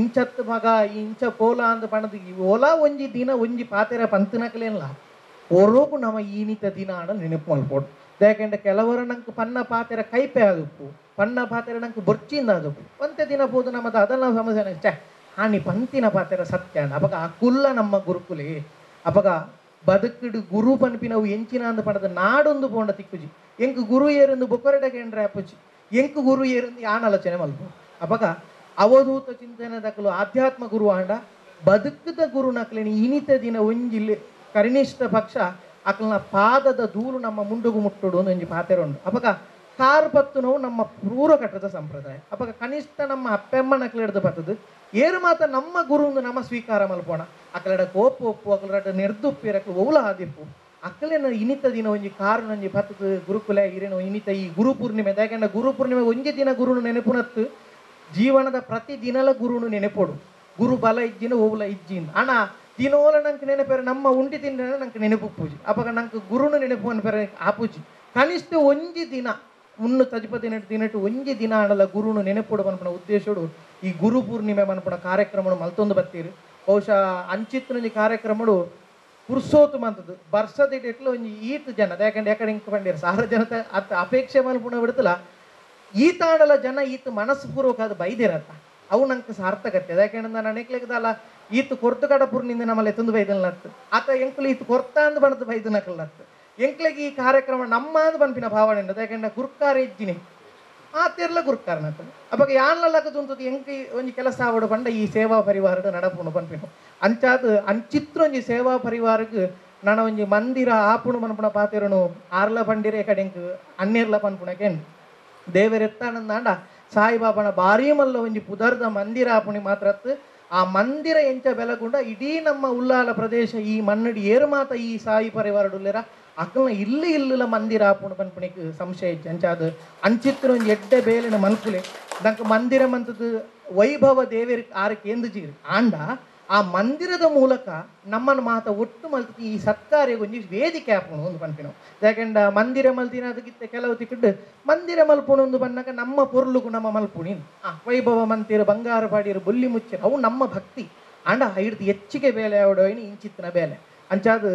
ಇಂಚತ್ ಮಗ ಇಂಚ ಪೋಲ ಅಂದ ಪಣದು ಓಲ ಒಂಜಿ ದಿನ ಒಂಜಿ ಪಾತೆರ ಪಂತನಕಲೇನಲ್ಲ ಒರೋಗು ನಮ್ಮ ಈನಿತ ದಿನ ಆಡ ನೆನಪು ಮಲ್ಪೋಡು ಯಾಕೆಂದ್ರೆ ಕೆಲವರ ನಂಗೆ ಪನ್ನ ಪಾತೆರ ಕೈಪೆ ಆದುಪ್ಪು ಪನ್ನ ಪಾತೆರ ನಂಗೆ ಬೊರ್ಚಿಂದ ಆದುಪ್ಪು ಒಂತೆ ದಿನ ಬೋದು ನಮ್ಮದು ಅದೆಲ್ಲ ಸಮಸ್ಯೆ ಚೆ ಹಾನಿ ಪಂತಿನ ಪಾತೆರ ಸತ್ಯ ಅಪಗ ಆ ಕುಲ್ಲ ನಮ್ಮ ಗುರುಕುಲೆ ಅಪಗ ಬದುಕಿಡು ಗುರು ಪನ್ಪಿನವು ಎಂಚಿನ ಅಂದು ಪಣದ ನಾಡೊಂದು ಪೋಂಡ ತಿಕ್ಕುಜಿ ಎಂಕ್ ಗುರು ಏರಂದು ಬೊಕೊರೆಡಗೆ ಎಂಡ್ರೆ ಅಪ್ಪುಜಿ ಎಂಕ್ ಗುರು ಏರಂದು ಯಾನ್ ಆಲೋಚನೆ ಮಲ್ಪು ಅಪಗ ಅವಧೂತ ಚಿಂತನೆ ದಕ್ಕಲು ಆಧ್ಯಾತ್ಮ ಗುರು ಆಂಡ ಬದುಕದ ಗುರು ನಕ್ಲೇನಿ ಇನಿತ ದಿನ ಒಂಜಿಲ್ಲಿ ಕನಿಷ್ಠ ಪಕ್ಷ ಅಕ್ಲನ ಪಾದದ ದೂರು ನಮ್ಮ ಮುಂಡುಗು ಮುಟ್ಟುಡು ಒಂದೊಂಜಿ ಪಾತೆರುಂಡು ಅಪಗ ಕಾರ್ಪತ್ತು ನಾವು ನಮ್ಮ ಪೂರ ಕಟ್ಟದ ಸಂಪ್ರದಾಯ ಅಪಗ ಕನಿಷ್ಠ ನಮ್ಮ ಅಪ್ಪೆಮ್ಮ ನಕ್ಲೆಡ್ದು ಬರ್ತದು ಏರು ಮಾತ ನಮ್ಮ ಗುರು ನಮ್ಮ ಸ್ವೀಕಾರ ಮಲ್ಪೋಣ ಅಕ್ಲೆಡ ಕೋಪ ಒಪ್ಪು ಅಕ್ಲಡ ನಿರ್ದುಪ್ಪಿರ ಒವುಲ ಆದಿಪ್ಪು ಅಕ್ಕಲೇನ ಇನಿತ ದಿನ ಒಂಜಿ ಕಾರು ಒಂಜಿ ಬತ್ತದ ಗುರುಕುಲ ಇರೇನು ಇನಿತ ಈ ಗುರು ಪೂರ್ಣಿಮೆ ಯಾಕಂದ್ರೆ ಗುರು ಪೂರ್ಣಿಮೆ ಒಂಜಿ ದಿನ ಗುರುನು ನೆನಪುನತ್ತು ಜೀವನದ ಪ್ರತಿ ದಿನಲ ಗುರುನು ನೆನಪೋಡು ಗುರು ಬಲ ಇಜ್ಜಿನ ಓವುಲ ಇಜ್ಜಿಂದ ಅಣ್ಣ ದಿನೋಲ ನಂಗೆ ನೆನಪೇರೆ ನಮ್ಮ ಉಂಡಿ ತಿಂಡ ನಂಗೆ ನೆನಪು ಪೂಜಿ ಅವಾಗ ನಂಗೆ ಗುರುನು ನೆನಪು ಅನ್ಪೇರೆ ಆಪೂಜಿ ಕನಿಷ್ಠ ಒಂಜಿ ದಿನ 365 ದಿನಟ್ಟು ಒಂಜಿ ದಿನ ಅಣ್ಣಲ ಗುರುನು ನೆನಪೋಡು ಅನ್ಪನ ಉದ್ದೇಶಡು ಈ ಗುರು ಪೂರ್ಣಿಮೆ ಮನ್ಪುನ ಕಾರ್ಯಕ್ರಮ ಮಲ್ತೊಂದು ಬತ್ತೀರಿ ಬಹುಶಃ ಅಂಚಿತ್ತಿನ ಕಾರ್ಯಕ್ರಮಡು ಪುರ್ಸೋತು ಮಂತದ್ದು ಬರ್ಸದ ಇಟ್ಲು ಒಂಜಿ ಈತ್ ಜನ ಯಾಕಂದ್ರೆ ಯಾಕಡೆ ಇಂಕ ಬಂದಿರ ಸಾವಿರ ಜನತೆ ಅತ್ತ ಅಪೇಕ್ಷೆ ಮಲ್ಪುಣ ಬಿಡ್ತಲ್ಲ ಈತಾಡಲ ಜನ ಈತ್ ಮನಸ್ಪೂರ್ವಕ ಅದು ಬೈದಿರತ್ತ ಅವು ನಂಗೆ ಸಾರ್ಥಕತೆ ಯಾಕೆಂದ್ರೆ ನಾನು ಅನೇಕಲೆಗದಲ್ಲ ಈತ್ ಕೊರ್ತು ಕಡಪುರ್ನಿಂದ ನಮ್ಮಲ್ಲಿ ತಂದು ಬೈದಲ್ನತ್ತು ಆತ ಎಂಕ್ಲು ಈತ್ ಕೊರ್ತ ಅಂದ್ ಬಣದು ಬೈದನಕಲ್ನತ್ತು ಎಂಕ್ಲೆಗೆ ಈ ಕಾರ್ಯಕ್ರಮ ನಮ್ಮ ಅಂದ್ ಬನ್ಪಿನ ಭಾವನೆ ಉಂಟು ಯಾಕೆಂದ್ರೆ ಗುರ್ಕಾರ ಇಜ್ಜಿನಿ ಆತಿರ್ಲ ಗುರ್ಕಾರನತ್ತು ಅವಾಗ ಯಾನ್ಲಕ್ಕದು ಉಂಟು ಎಂಕಿ ಒಂಜಿ ಕೆಲಸ ಆವಡು ಬಂಡ ಈ ಸೇವಾ ಪರಿವಾರದ ನಡಪುಣು ಬನ್ಪಿನ ಅಂಚಾದ ಅಂಚಿತ್ರ ಒಂಜಿ ಸೇವಾ ಪರಿವಾರಕ್ಕೆ ನನ್ನ ಒಂಜಿ ಮಂದಿರ ಆಪುಣು ಮನ್ಪುಣ ಪಾತಿರನು ಆರ್ಲ ಬಂಡಿರೆ ಕಡೆಂಕ್ ಅನ್ನೆರ್ಲ ಪನ್ಪುಣಕ್ಕೆ ದೇವರೆತ್ತಾನಂದಾಂಡ ಸಾಯಿಬಾಬನ ಭಾರಿ ಮಲ್ಲ ಒಂಜಿ ಪುದರ್ದ ಮಂದಿರ ಆಪುಣಿ ಮಾತ್ರತ್ತು ಆ ಮಂದಿರ ಎಂಚ ಬೆಲಗುಂಡ ಇಡೀ ನಮ್ಮ ಉಲ್ಲಾಲ ಪ್ರದೇಶ ಈ ಮನ್ನಡಿ ಏರು ಮಾತ ಈ ಸಾಯಿ ಪರಿವಾರಡುಲ್ಲೆರ ಅಕ್ಕಲ್ನ ಇಲ್ಲ ಮಂದಿರ ಆಪುಣು ಪನ್ಪುಣಿಗೆ ಸಂಶಯ ಇಜ್ಜಿ ಅಂಚಾದ ಅಂಚಿತ್ರ ಒಂಜಿ ಎಡ್ಡೆ ಬೇಲಿನ ಮಲ್ಪುಲೆ ನಂಗೆ ಮಂದಿರ ಮಂತದ್ದು ವೈಭವ ದೇವೇರಿ ಆರಕ್ಕೆ ಎಂದು ಜೀರಿ ಆಂಡ ಆ ಮಂದಿರದ ಮೂಲಕ ನಮ್ಮನ್ನು ಮಾತ ಒಟ್ಟು ಮಲ್ತಿ ಈ ಸರ್ಕಾರಿಗೆ ಒಂಜಿ ವೇದಿಕೆ ಆಪುಣು ಒಂದು ಪನ್ಪಿನ ಯಾಕೆಂಡ ಮಂದಿರ ಮಲ್ತಿನ ಅದಕ್ಕಿಂತ ಕೆಲವು ತಿಕ್ಕಿಟ್ಟು ಮಂದಿರ ಮಲ್ಪುಣು ಒಂದು ಬನ್ನಾಗ ನಮ್ಮ ಪೊರ್ಲುಗು ನಮ್ಮ ಮಲ್ಪುಣಿ ವೈಭವ ಮಂತಿರು ಬಂಗಾರ ಪಾಡಿಯರು ಬುಲ್ಲಿ ಮುಚ್ಚಿರು ಅವು ನಮ್ಮ ಭಕ್ತಿ ಆಂಡ ಹಿಡ್ದು ಹೆಚ್ಚಿಗೆ ಬೇಲೆ ಅವಡೋಯ್ನು ಇಂಚಿತ್ತಿನ ಬೇಲೆ ಅಂಚಾದ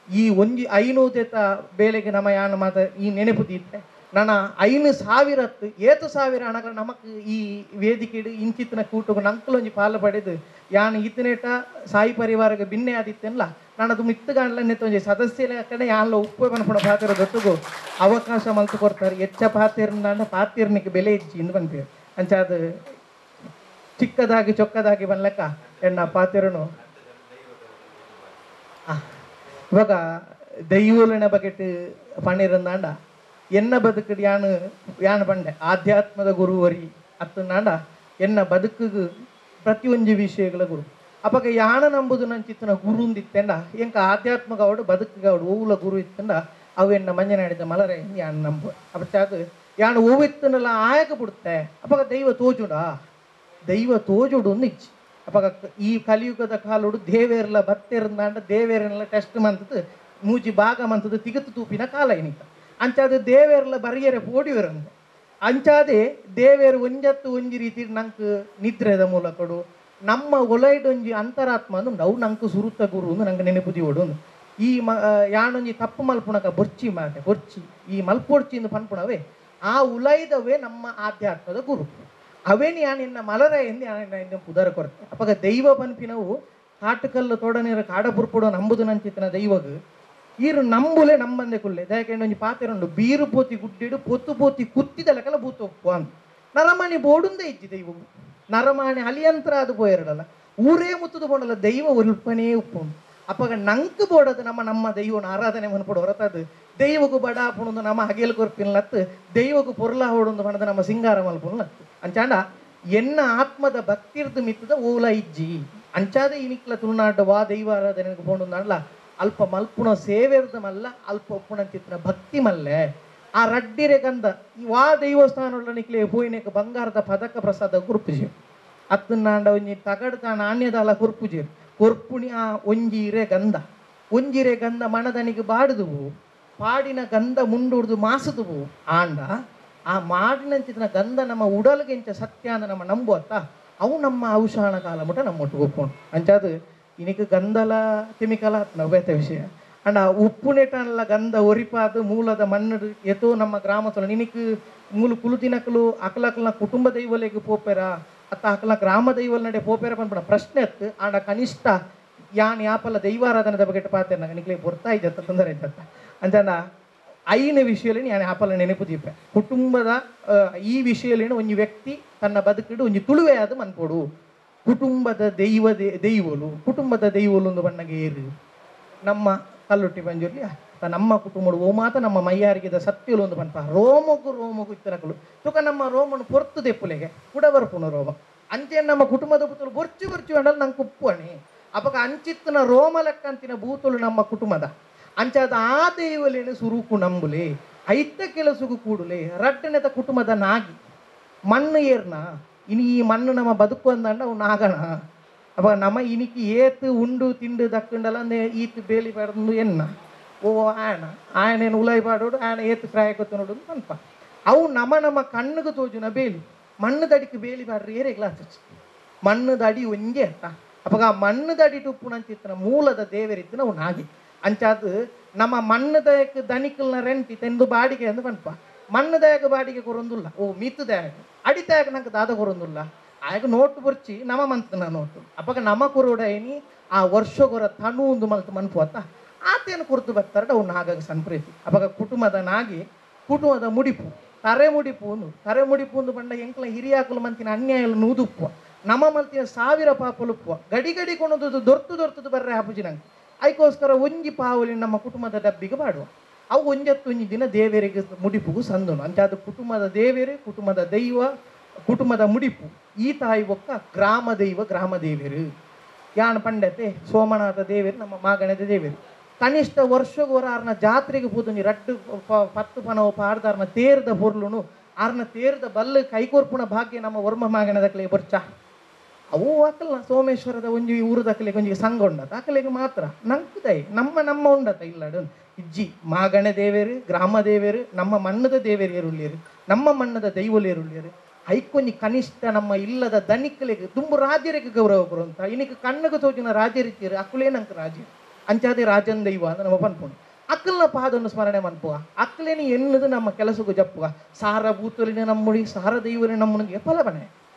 ಈ ಒಂಜಿ 500 ಬೇಲೆಗೆ ನಮ್ಮ ಯಾನ ಮಾತ ಈ ನೆನಪು ತೀರ್ತೆ ನನ್ನ 5,000 7,000 ಹಣಗಳು ನಮಕ್ ಈ ವೇದಿಕೆ ಇಂಚಿತ್ತಿನ ಕೂಟು ನಂಕಲೊಂಜಿ ಪಾಲು ಪಡೆದು ಯಾನ್ ಈತನೇಟ ಸಾಯಿ ಪರಿವಾರಕ್ಕೆ ಭಿನ್ನೆ ಆದಿತ್ತಲ್ಲ ನಾನು ಅದು ಮಿತ್ತಗಾಣಲ ನೆತ್ತೊಂಜಿ ಸದಸ್ಯರ ಕಡೆ ಯಾನ್ಲ ಉಪ್ಪು ಬನ್ಪುಣ ಪಾತಿರ ದೊಟ್ಟುಗು ಅವಕಾಶ ಮಲ್ತು ಕೊಡ್ತಾರೆ ಹೆಚ್ಚ ಪಾತಿರ್ನ ಪಾತಿರ್ನಿಗೆ ಬೆಲೆ ಇಜ್ಜಿ ಇಂದು ಬಂತೀವಿ ಅಂಚಾದ ಚಿಕ್ಕದಾಗಿ ಚೊಕ್ಕದಾಗಿ ಬನ್ಲಕ್ಕ ಎಣ್ಣ ಪಾತಿರನು ಇವಾಗ ದೈವಲಿನ ಬಗೆಟ್ ಪಣಿರಂದಾಂಡ ಎನ್ನ ಬದುಕಡು ಯಾನು ಬಂಡೆ ಆಧ್ಯಾತ್ಮದ ಗುರುವರಿ ಅತ್ತನಾಂಡ ಎನ್ನ ಬದುಕಿಗೆ ಪ್ರತಿಯೊಂದು ವಿಷಯಗಳ ಗುರು ಅವಾಗ ಯಾಣ ನಂಬುದು ನಂಚಿತ್ತನ ಗುರು ಅಂದಿತ್ತಂಡ ಎಂಕ ಆಧ್ಯಾತ್ಮಕ ಅವಡು ಬದುಕಿಗೆ ಅವಡು ಹೂವುಲ ಗುರು ಇತ್ತಂಡ ಅವು ಎನ್ನ ಮಂಜನಾಡಿದ ಮಲರೆ ಯಾನು ನಂಬು ಅಪ್ಪ ಯಾನು ಹೂವು ಇತ್ತನಲ್ಲ ಆಯಕ ಬಿಡುತ್ತೆ ಅವಾಗ ದೈವ ತೋಜುಡು ಒಂದು ಇಚ್ಚಿ ಅವಾಗ ಈ ಕಲಿಯುಗದ ಕಾಲುಡು ದೇವೇರ್ಲ ಬತ್ತೆರಂದಾಂಡ ದೇವೇರನ್ನೆಲ್ಲ ಟೆಸ್ಟ್ ಮಂತದ್ದು ಮೂಜಿ ಭಾಗ ಮಂತದ್ದು ತಿಗತ್ತು ತೂಪಿನ ಕಾಲ ಏನಿತ್ತ ಅಂಚಾದ ದೇವೇರ್ಲ ಬರಿಯರೆ ಪೋಡಿವರಂತ ಅಂಚಾದೆ ದೇವೇರು ಒಂಜತ್ತು ಒಂಜಿ ರೀತಿ ನಂಗೆ ನಿದ್ರೆದ ಮೂಲಕಡು ನಮ್ಮ ಒಲೈಡೊಂಜಿ ಅಂತರಾತ್ಮ ಅಂದು ಅವು ನಂಗೆ ಸುರುತ್ತ ಗುರು ಅಂದು ನಂಗೆ ನೆನಪುದಿ ಓಡು ಈ ಯಾನೊಂಜಿ ತಪ್ಪು ಮಲ್ಪುಣಕ ಬೊರ್ಚಿ ಈ ಮಲ್ಪೊರ್ಚಿಂದು ಪನ್ಪುಣವೇ ಆ ಉಲೈದವೇ ನಮ್ಮ ಆಧ್ಯಾತ್ಮದ ಗುರು ಅವೇನು ಯಾನು ಎನ್ನ ಮಲರ ಎಂದು ಯಾನ ಪುದರ ಕೊರತೆ ಅವಾಗ ದೈವ ಪನ್ಪಿನವು ಕಾಟುಕಲ್ಲು ತೋಡನೀರ ಕಾಡಪುರ್ಪುಡೋ ನಂಬುದು ನಂಚಿತ್ತಿನ ದೈವಗ್ ಈರು ನಂಬುಲೆ ನಂಬಂದೆ ಕುಲ್ಲೆ ಯಾಕೆಂದ್ರೆ ಒಂಜಿ ಪಾತೆರುಂಡು ಬೀರು ಪೋತಿ ಗುಡ್ಡಿಡು ಪೊತ್ತು ಪೋತಿ ಕುತ್ತಿದಲಕಲ್ಲ ಬೂತು ಒಪ್ಪು ಅಂತ ನರಮಣಿ ಬೋಡುಂದೇ ಇಜ್ಜಿ ದೈವವು ನರಮಣಿ ಹಲಿಯಂತ್ರ ಅದು ಪೋಯಿರಲ್ಲ ಊರೇ ಮುತ್ತದು ಬೋಡಲ್ಲ ದೈವ ಒಲ್ಪನೇ ಉಪ್ಪುಂಡು ಅಪ್ಪಾಗ ನಂಕು ಬೋಡದು ನಮ್ಮ ದೈವನ ಆರಾಧನೆ ಮನ್ಪಡು ಹೊರತದು ದೈವಗೂ ಬಡ ಹಾಪುಣದು ನಮ್ಮ ಹಗೆಲ್ ಕೊರ್ಪಿನ್ಲತ್ತು ದೈವಗೂ ಪೊರ್ಲ ಹೊಡೊಂದು ಬಣದ ನಮ್ಮ ಸಿಂಗಾರ ಮಲ್ಪುನ್ಲತ್ತು ಅಂಚಾಂಡ ಎನ್ನ ಆತ್ಮದ ಭಕ್ತಿರ್ದು ಮಿತ್ತದ ಓಲ ಇಜ್ಜಿ ಅಂಚಾದ ಇನಿಕ್ಲ ತುಳುನಾಡು ವಾ ದೈವ ಆರಾಧನೆಗೆ ಬೋಡುಂದಲ್ಲ ಅಲ್ಪ ಮಲ್ಪುಣ ಸೇವೆರ್ದ ಮಲ್ಲ ಅಲ್ಪ ಒಪ್ಪುಣ ಚಿತ್ರ ಭಕ್ತಿ ಮಲ್ಲೆ ಆ ರಡ್ಡಿರೆ ಗಂಧ ಈ ವಾ ದೈವಸ್ಥಾನ ನಿಕ್ಲೆ ಹೂಯಿನಕ್ಕೆ ಬಂಗಾರದ ಪದಕ ಪ್ರಸಾದ ಕುರ್ಪುಜಿ ಅತ್ತನಾಂಡ ಒಂಜಿ ತಗಡ್ಕ ನಾಣ್ಯದಲ್ಲ ಕುರ್ಪುಜಿ ಕೊರ್ಪುಣಿ ಆ ಒಂಜಿರೆ ಗಂಧ ಮಣದನಿಗೆ ಬಾಡುದುವು ಪಾಡಿನ ಗಂಧ ಮುಂಡುಡ್ದು ಮಾಸುದುವು ಆಂಡ ಆ ಮಾಡಿನಂಚಿನ ಗಂಧ ನಮ್ಮ ಉಡಲ್ಗೆಂಚ ಸತ್ಯ ಅಂದ ನಮ್ಮ ನಂಬುವತ್ತ ಅವು ನಮ್ಮ ಔಷಾಣ ಕಾಲ ಮುಟ ನಮ್ಮ ಒಟ್ಟಿಗೆ ಒಪ್ಕೊಂಡು ಅಂಚಾದು ಇನಿಗೆ ಗಂಧಲ ಕೆಮಿಕಲ ನವ್ಯತೆ ವಿಷಯ ಅಂಡ ಉಪ್ಪು ನೆಟ್ಟನಲ್ಲ ಗಂಧ ಒರಿಪಾದು ಮೂಲದ ಮಣ್ಣು ಎತೋ ನಮ್ಮ ಗ್ರಾಮத்துல ನಿನக்கு ಮೂಲ ಕುಲುತಿನಕಲು ಅಕಲಕಲ್ನ ಕುಟುಂಬ ದೈವಲೆಗೆ ಪೋಪೆರ ಅತ್ತ ಅಕಲ ಗ್ರಾಮ ದೈವಲ್ ನಡೆ ಪೋಪೆರ ಪನ್ಪಣ ಪ್ರಶ್ನೆ ಎತ್ತು ಆಂಡ ಕನಿಷ್ಠ ಯಾನ್ ಯಾಪಲ್ಲ ದೈವಾರಾಧನದ ಬಗ್ಗೆ ಪಾತೆ ನನಗೆ ಬರ್ತಾ ಇದ್ದ ತೊಂದರೆ ಇದ್ದತ್ತ ಅಂಜನ ಐನ ವಿಷಯದಲ್ಲಿ ನಾನು ಆಪಲ್ಲ ನೆನಪು ದೀಪೆ ಕುಟುಂಬದ ಈ ವಿಷಯದಲ್ಲಿ ಒಂದು ವ್ಯಕ್ತಿ ತನ್ನ ಬದುಕಿಡು ಒಂದು ತುಳುವೆ ಅದು ಮನ್ಪೋಡು ಕುಟುಂಬದ ದೈವಲು ಒಂದು ಬಣ್ಣಗೆ ಏರು ನಮ್ಮ ಕಲ್ಲುಟ್ಟಿ ಬಂಜುರ್ಲಿ ನಮ್ಮ ಕುಟುಂಬಡು ಓ ಮಾತ ನಮ್ಮ ಮೈಯಾರಿಗಿದ ಸತ್ಯಲು ಒಂದು ಬನ್ಪ ರೋಮಗು ಇತ್ತನಕಲು ತುಕ ನಮ್ಮ ರೋಮನು ಪೊರ್ತು ದೆಪ್ಪುಲೆಗೆ ಕುಡಬರ್ಪುನ ರೋಮ ಅಂಚೆ ನಮ್ಮ ಕುಟುಂಬದ ಬೂತಲು ಬೊರ್ಚು ಅಂಡಲ್ ನಂಗೆ ಉಪ್ಪು ಅಣಿ ಅಪಕ ಅಂಚಿತ್ತಿನ ರೋಮ ಲೆಕ್ಕಂತಿನ ಬೂತಲು ನಮ್ಮ ಕುಟುಂಬದ ಅಂಚಾದ ಆ ದೈವಲೇನು ಸುರುಕು ನಂಬುಲೆ ಐತ ಕೆಲಸಗೂ ಕೂಡುಲೆ ರಟ್ಟನೆತ ಕುಟುಂಬದ ನಾಗಿ ಮಣ್ಣು ಏರ್ನ ಇನಿ ಈ ಮಣ್ಣು ನಮ್ಮ ಬದುಕು ಅಂದಂಡ ಅವು ನಾಗಣ ಅವಾಗ ನಮ್ಮ ಇನಿಕಿ ಏತು ಉಂಡು ತಿಂಡು ದಕ್ಕಂಡಲ್ಲ ಅಂದೆ ಈತು ಬೇಲಿ ಬಾಡ್ದು ಎನ್ನ ಓ ಆಯನೇನು ಉಲಾಯಿ ಬಾಡೋಡು ಆಯನ ಏತು ಫ್ರಾಯ ಕೊತ್ತು ನೋಡೋದು ಅನ್ಪ ಅವು ನಮ್ಮ ಕಣ್ಣಿಗೆ ತೋಜುನ ಬೇಲಿ ಮಣ್ಣು ದಡಿಕೆ ಬೇಲಿ ಬಾಡ್ರಿ ಏರೆ ಗ್ಲಾಸ್ ಮಣ್ಣದ ಅಡಿ ಒಂಜೆ ಅಂತ ಅವಾಗ ಆ ಮಣ್ಣದ ಅಡಿ ಟುಪ್ಪುನಂಚಿತ್ತನ ಮೂಲದ ದೇವರಿದ್ದನ ಅವ್ನು ಹಾಗೆ ಅಂಚಾದ ನಮ್ಮ ಮಣ್ಣದಾಯಕ ದನಿಕಲ್ನ ರೆಂಟಿ ತೆಂದು ಬಾಡಿಗೆ ಅಂದು ಪನ್ಪ ಮಣ್ಣದಾಯಕ ಬಾಡಿಗೆ ಕೊರೊಂದುಲ್ಲ ಓ ಮಿತ್ತದಾಯಕ ಅಡಿತಾಯಕ ನಂಗೆ ದಾದ ಕೊರೊಂದುಲ್ಲ ಆಗ ನೋಟು ಬರ್ಚಿ ನಮ ಮಂತನ ನೋಟು ಅವಾಗ ನಮ್ಮ ಕುರುಡ ಏನಿ ಆ ವರ್ಷಗೊರ ತನು ಒಂದು ಮಲ್ತು ಮನ್ಪು ಅತ್ತ ಆತೇನು ಕುರ್ತು ಬರ್ತಾರ ಅವ್ನು ಹಾಗಾಗಿ ಸಂಪ್ರೀತಿ ಅವಾಗ ಕುಟುಂಬದ ನಾಗಿ ಕುಟುಂಬದ ಮುಡಿಪು ತರೆ ಮುಡಿಪು ಒಂದು ಬಂಡ ಎಂಕ್ಲ ಹಿರಿಯಾಕಲು ಮಂತಿನ ಅನ್ಯಾಯ ನೂದುಪ್ಪು ನಮ್ಮ ಮಲ್ತಿನ 1000 ಪಾಪಲುಪ್ಪು ಗಡಿ ಕೊಣದು ದೊರ್ತದು ಬರ್ರೆ ಹಾಪುಜಿ ನಂಗೆ ಅದಕ್ಕೋಸ್ಕರ ಒಂಜಿ ಪಾವಲಿ ನಮ್ಮ ಕುಟುಂಬದ ಡಬ್ಬಿಗೆ ಮಾಡುವ ಅವು ಒಂಜತ್ತೊಂಜಿ ದಿನ ದೇವರಿಗೆ ಮುಡಿಪುಗೂ ಸಂದನು ಅಂಚಾದ ಕುಟುಂಬದ ದೇವರೇ ಕುಟುಂಬದ ದೈವ ಕುಟುಂಬದ ಮುಡಿಪು ಈ ತಾಯಿ ಒಕ್ಕ ಗ್ರಾಮ ದೇವರು ಯಾನ್ ಪಂಡತೆ ಸೋಮನಾಥ ದೇವರು ನಮ್ಮ ಮಾಗಣದ ದೇವರು ಕನಿಷ್ಠ ವರ್ಷಗೋರ ಆರ್ನ ಜಾತ್ರೆಗೆ ಹೋದನಿ ರಡ್ಡು 10 ಪನವ ಪಾಡ್ದಾರ್ನ ತೇರ್ದ ಹೊರ್ಲುನು ಆರ್ನ ತೇರ್ದ ಬಲ್ಲ ಕೈಕೋರ್ಪುಣ ಭಾಗ್ಯ ನಮ್ಮ ವರ್ಮ ಮಾಗಣದಕ್ಲೆ ಬರ್ಚ ಅವು ಅಕ್ಕಲ್ಲ ಸೋಮೇಶ್ವರದ ಒಂಜಿ ಊರದ ಅಕ್ಕಲಿಗೆ ಒಂಜಿಗೆ ಸಂಘ ಉಂಡತ ಅಕ್ಕಲಿಗೆ ಮಾತ್ರ ನಂಕುದೈ ನಮ್ಮ ಉಂಡತ ಇಲ್ಲಡು ಇಜ್ಜಿ ಮಾಗಣ ದೇವೇರು ಗ್ರಾಮ ದೇವೇರು ನಮ್ಮ ಮಣ್ಣದ ದೇವೇರು ಏರುಳ್ಳಿಯರು ನಮ್ಮ ಮಣ್ಣದ ದೈವಲೇರುಳ್ಳಿಯರು ಐಕೊಂಜಿ ಕನಿಷ್ಠ ನಮ್ಮ ಇಲ್ಲದ ದನಿಕಲಿಗೆ ತುಂಬು ರಾಜ್ಯರಿಗೆ ಗೌರವ ಬರುವಂತ ಇನ್ನಿಗೆ ಕಣ್ಣಗೆ ತೋಚಿನ ರಾಜ್ಯರಿತೀರು ಅಕ್ಕಲೇ ನಂಗೆ ರಾಜ್ಯ ಅಂಚಾದೆ ರಾಜನ್ ದೈವ ಅಂತ ನಮ್ಮ ಪನ್ಪುಣ ಅಕ್ಕಲ್ನ ಪಾದನ್ನು ಸ್ಮರಣೆ ಮನ್ಪುವ ಅಕ್ಕಲೇನಿ ಎನ್ನದು ನಮ್ಮ ಕೆಲಸಕ್ಕೂ ಜಪ್ಪುವ ಸಾರ ಭೂತಲಿನ ನಮ್ಮುಡಿ ಸಾರ ದೈವಲಿನ ನಮ್ಮನಿಗೆ ಫಲ ಬನೆ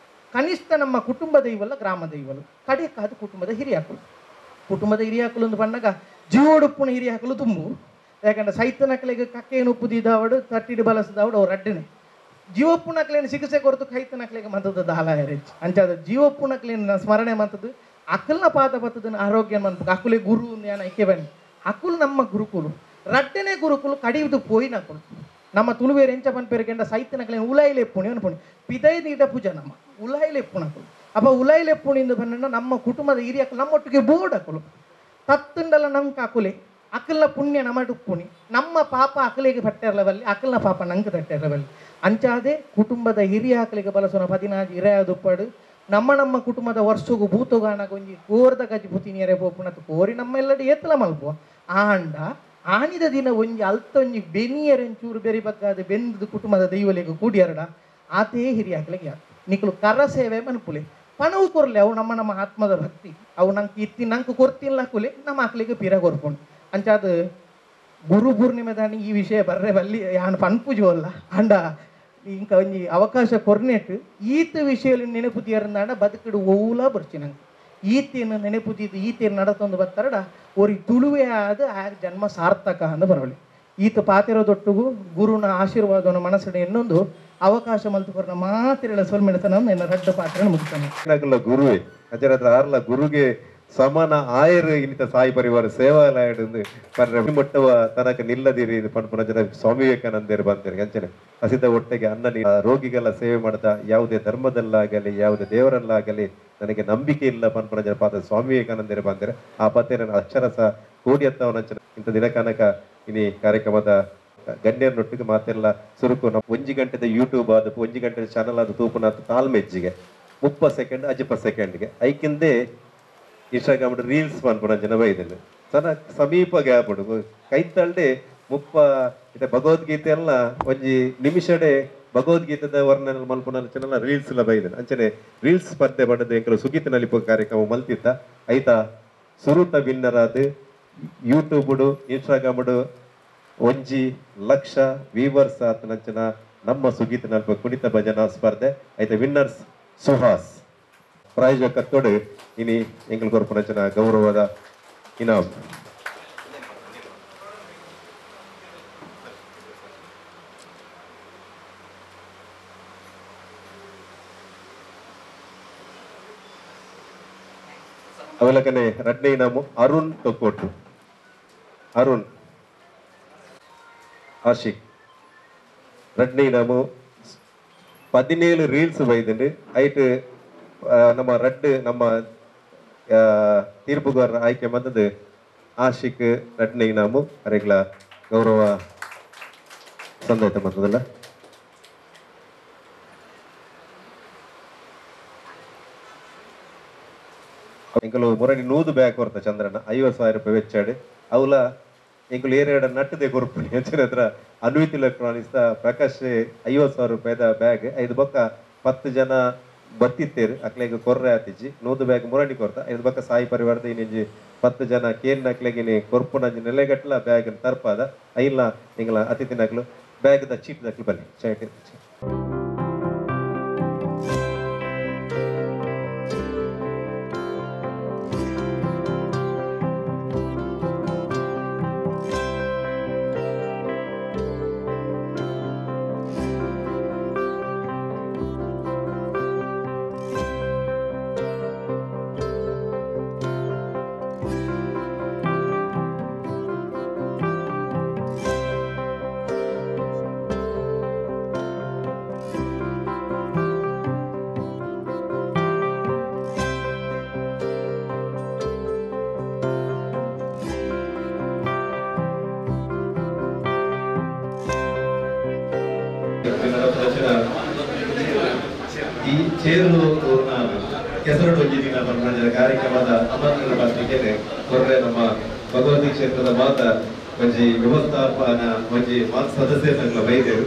ಕನಿಷ್ಠ ನಮ್ಮ ಕುಟುಂಬ ದೈವಲ್ಲ ಗ್ರಾಮ ದೈವಲು ಕಡೆಕಾದ ಕುಟುಂಬದ ಹಿರಿಯಾಕಲು ಒಂದು ಬಣ್ಣಗ ಜೀವಡುಪ್ಪುನ ಹಿರಿಯಾಕಲು ತುಂಬು ಯಾಕಂದ್ರೆ ಸೈತನಕಲೆಗೆ ಕಕ್ಕೇನು ಉಪ್ಪುದಿದ್ದಾವಡು ತಟ್ಟಿಡು ಬಲಸದವಡು ಅವ್ರು ಅಡ್ಡನೆ ಜೀವಪ್ಪುನಕ್ಲೇನು ಸಿಗಸೆ ಕೊರತು ಕೈತನಕ್ಲೆಗೆ ಮಂತದ ದಾಲ ಹೆಚ್ಚು ಅಂಚಾದ ಜೀವಪ್ಪುನಕ್ಲೇನು ಸ್ಮರಣೆ ಮಂತದ್ದು ಅಕ್ಕಲ್ನ ಪಾದ ಬತ್ತದನ್ನ ಆರೋಗ್ಯ ಮನ್ಪು ಅಕ್ಕುಲೆ ಗುರು ಯಾನ ಐಕೆ ಬನ್ನಿ ಅಕ್ಕುಲು ನಮ್ಮ ಗುರುಕುಲು ರಡ್ಡನೆ ಗುರುಕುಲು ಕಡಿಯುವುದು ಪೋಯಿನ ಅಕ್ಕುಲು ನಮ್ಮ ತುಳುವೇರು ಎಂಚ ಪನ್ಪೇರಿಕೆಂಡ ಸೈತನಕ್ಲೇನು ಉಲಾಯಿಲೆಪ್ಪುಣಿ ಅನ್ಪುಣಿ ಪಿದೈ ನೀಡ ಪೂಜ ನಮ್ಮ ಉಲಾಯಿಲೆಪ್ಪುಣಕ್ಕುಲು ಅಪ್ಪ ಉಲಾಯಿಲೆಪ್ಪುಣಿಂದ ಬಂದ ನಮ್ಮ ಕುಟುಂಬದ ಹಿರಿಯಕ್ಕಲು ನಮ್ಮೊಟ್ಟಿಗೆ ಬೋರ್ಡ್ ಅಕ್ಕುಲು ತತ್ತುಂಡಲ್ಲ ನಮ್ಗೆ ಅಕ್ಕುಲೆ ಅಕ್ಕಲ್ನ ಪುಣ್ಯ ನಮ್ಮ ಡುಪ್ಪುಣಿ ನಮ್ಮ ಪಾಪ ಅಕ್ಕಲಿಗೆ ಪಟ್ಟೆರಲವಲ್ಲಿ ಅಕ್ಕಲ್ನ ಪಾಪ ನಂಗೆ ತಟ್ಟೆರಲವಲ್ಲಿ ಅಂಚಾದೆ ಕುಟುಂಬದ ಹಿರಿಯ ಅಕ್ಕಲಿಗೆ ಬಲಸೋನ 16 ಇರೆಯದುಪ್ಪಡು ನಮ್ಮ ಕುಟುಂಬದ ವರ್ಷಗೂ ಭೂತಗಾಣಗೊಂಜಿ ಕೋರ್ದ ಗಜಿ ಭೂತಿನಿಯರೆ ಪೋಪುಣತ್ ಕೋರಿ ನಮ್ಮೆಲ್ಲಡಿ ಏತಲ ಮಲ್ಪುವ ಆಂಡ ಆನಿದ ದಿನ ಒಂಜಿ ಅಲ್ತೊಂಜಿ ಬೆನಿಯರೆಂಚೂರು ಬೆರಿ ಬಗ್ಗಾದ ಬೆಂದದು ಕುಟುಂಬದ ದೈವಲಿಗೆ ಕೂಡಿಯರಡ ಆತೇ ಹಿರಿಯ ಅಕ್ಕಲಿಗೆ ಯಾರು ನಿಕ್ಕಲು ಕರ ಸೇವೆ ಮನ್ಪುಲೆ ಪಣವು ಕೊರ್ಲೆ ಅವು ನಮ್ಮ ಆತ್ಮದ ಭಕ್ತಿ ಅವು ನಂಗೆ ನಂಗೆ ಕೊರ್ತಿಲ್ಲ ಕುಲೆ ನಮ್ಮ ಅಕ್ಕಲಿಗೆ ಪಿರ ಕೊರ್ಕೊಂಡು ಅಂಚಾದ ಗುರು ಪೂರ್ಣಿಮೆ ದಾನಿ ಈ ವಿಷಯ ಬರ್ರೆ ಬಲ್ಲಿ ಯಾನ್ ಪನ್ಪುಜು ಅಲ್ಲ ಅಂಡ ಇಂಕ ಒಂಜಿ ಅವಕಾಶ ಕೊರ್ನೆಟ್ ಈತ ವಿಷಯದಲ್ಲಿ ನೆನಪುದಿಯರಂದಾಂಡ ಬದುಕಿಡು ಓಲ ಬರ್ಚಿ ನಂಗೆ ಈತೇನು ನೆನಪುದಿದ್ದು ಈತೇನು ನಡತೊಂದು ಬರ್ತಾರಡ ಅವ್ರಿಗೆ ತುಳುವೆ ಆದ ಆ ಜನ್ಮ ಸಾರ್ಥಕ ಅಂದು ಬರವಳಿ ಈತ ಪಾತಿರೋದೊಟ್ಟಿಗೂ ಗುರುನ ಆಶೀರ್ವಾದವನ್ನು ಮನಸ್ಸಿನ ಇನ್ನೊಂದು ಅವಕಾಶ ಮಲ್ತುಕೊರ್ನ ಮಾತಿರಳ ಸೋಲ್ಮೆಡತನ ಎನ್ನ ರಡ್ಡ ಪಾತ್ರ ಮುಗಿತಾನೆ ಗುರುವೇ ಅಜರ ಆರ್ಲ ಗುರುಗೆ ಸಮಾನ ಆಯರು ಇನ್ನಿತ ಸಾಯಿ ಪರಿವಾರ ಸೇವಾಲಯ ಮೊಟ್ಟವ ತನಕ ನಿಲ್ಲದಿರಿ ಪಂಪನ ಜನ ಸ್ವಾಮಿ ವಿವೇಕಾನಂದರು ಬಂದಿರಿ ಅಂಚನೆ ಹಸಿದ ಹೊಟ್ಟೆಗೆ ಅನ್ನ ರೋಗಿಗೆಲ್ಲ ಸೇವೆ ಮಾಡ್ತಾ ಯಾವುದೇ ಧರ್ಮದಲ್ಲಾಗಲಿ ಯಾವುದೇ ದೇವರಲ್ಲಾಗಲಿ ನನಗೆ ನಂಬಿಕೆ ಇಲ್ಲ ಪಂಪನ ಜನ ಪಾದ ಸ್ವಾಮಿ ವಿವೇಕಾನಂದರು ಬಂದಿರ ಆ ಪತ್ತೆನ ಅಕ್ಷರಸ ಕೂಡಿಯತ್ತವನಂಚನೆ ಇಂಥ ದಿನಕನಕ ಇನಿ ಕಾರ್ಯಕ್ರಮದ ಗಣ್ಯರನೊಟ್ಟಿಗೆ ಮಾತೆಲ್ಲ ಸುರುಕು ನಮ್ಮ 1 ಗಂಟೆದ ಯೂಟ್ಯೂಬ್ ಆದ 1 ಗಂಟೆ ಚಾನಲ್ ಆದ ತೂಪುನ ತಾಳ್ಮೆಜ್ಜಿಗೆ 30 ಸೆಕೆಂಡ್ 50 ಸೆಕೆಂಡ್ಗೆ ಐಕಿಂದೇ ಇನ್ಸ್ಟಾಗ್ರಾಮ್ ರೀಲ್ಸ್ ಪನ್ಪುನ ಜನ ಬೈದಿಲ್ಲ ತನ ಸಮೀಪ ಗ್ಯಾಪ್ ಉಂಟು ಕೈತಳ್ಳಿ 30 ಭಗವದ್ಗೀತೆ ಎಲ್ಲ ಒಂಜಿ ನಿಮಿಷಡೆ ಭಗವದ್ಗೀತೆದ ವರ್ಣನೆ ಮಲ್ಪುನ ಚೆನ್ನ ರೀಲ್ಸ್ ಎಲ್ಲ ಬೈದಿಲ್ಲ ಅಂಚನೆ ರೀಲ್ಸ್ ಸ್ಪರ್ಧೆ ಪಡೆದು ಎಂಕಲು ಸುಗೀತ ನಲಿಪ ಕಾರ್ಯಕ್ರಮ ಮಲ್ತಿತ್ತ ಐತ ಸುರುತ ವಿನ್ನರ್ ಆದ ಯೂಟ್ಯೂಬ್ ಇನ್ಸ್ಟಾಗ್ರಾಮ್ 1 ಲಕ್ಷ ವ್ಯೂವರ್ಸ್ ಆತ ನಂಚನ ನಮ್ಮ ಸುಗೀತ ನಲ್ಪ ಕುಣಿತ ಭಜನಾ ಸ್ಪರ್ಧೆ ಐತ ವಿನ್ನರ್ಸ್ ಸುಹಾಸ್ ಪ್ರಾಯೋಜಕತ್ತೋಡು ಇನಿ ಎಂಗಲ್ ಕೊರ್ಪುನಂಚಿನ ಗೌರವದ ಇನಾಮ್ ಅವಲಕನೆ ರಡ್ನೆ ಇನಾಮು ಅರುಣ್ ತೊಕ್ಕೋಟು ಅರುಣ್ ಆಶಿಕ್ ರಡ್ನೆ ಇನಾಮು 17 ರೀಲ್ಸ್ ಬೈದಿண்டு ಐಟ್ ನಮ್ಮ ನಮ್ಮ ತೀರ್ಪುಗಾರರ ಆಯ್ಕೆ ಬಂದದ್ದು ಆಶಿಕ್ ರಡ್ನೆ ಇನಾಮು ಅರೆಗ್ಲ ಗೌರವ ಸಂದಾಯ್ತ ಬಂದದಲ್ಲ ಎಂಕಲು ಮುರಡಿ 100 ಬ್ಯಾಗ್ ಕೊರ್ತ ಚಂದ್ರನ 50,000 ರೂಪಾಯಿ ವೆಚ್ಚಾಡು ಅವಲ ಎಂಕಲು ಏರೆಡ ನಟ್ಟದೆ ಕೊರ್ಪುಣಿ ಹೆಚ್ಚಿನ ಹತ್ರ ಅನ್ವಿತ್ ಎಲೆಕ್ಟ್ರಾನಿಕ್ಸ್ ಪ್ರಕಾಶ್ 50,000 ರೂಪಾಯಿದ ಬ್ಯಾಗ್ ಐದು ಬೊಕ್ಕ 10 ಜನ ಬರ್ತಿತ್ತೇರು ಅಕ್ಲೆಗೆ ಕೊರ್ರೆ ಆತಿಜ್ಜಿ ನೂದು ಬ್ಯಾಗ್ ಮುರಡಿ ಕೊರ್ತ ಇದು ಬಕ್ಕ ಸಾಯಿ ಪರಿವಾರದ ಇನ್ನಿಂಜಿ 10 ಜನ ಕೇನ್ ನಕ್ಲೆಗೆ ಕೊರ್ಪುನಂಜಿ ನೆಲೆಗಟ್ಲ ಬ್ಯಾಗ್ ತರ್ಪಾದ ಐಲ್ಲ ನಿಂಗಳ ಅತಿಥಿ ನಕ್ಲು ಬ್ಯಾಗ್ದ ಚೀಟ್ ದಕ್ಲು ಬನ್ನಿ ಚೈಟ್ ಈ ಚೇರು ಕೆಸರು ಹೊಂದಿನ ನಮ್ಮ ಕಾರ್ಯಕ್ರಮದ ಆಮಂತ್ರಣ ಪತ್ರಿಕೆ ಕೊರ್ರೆ ನಮ್ಮ ಭಗವತಿ ಕ್ಷೇತ್ರದ ಮಾತ ಒಂಜಿ ವ್ಯವಸ್ಥಾಪನ ಒಂಜಿ ಮಾತ ಸದಸ್ಯರ ವೈದ್ಯರು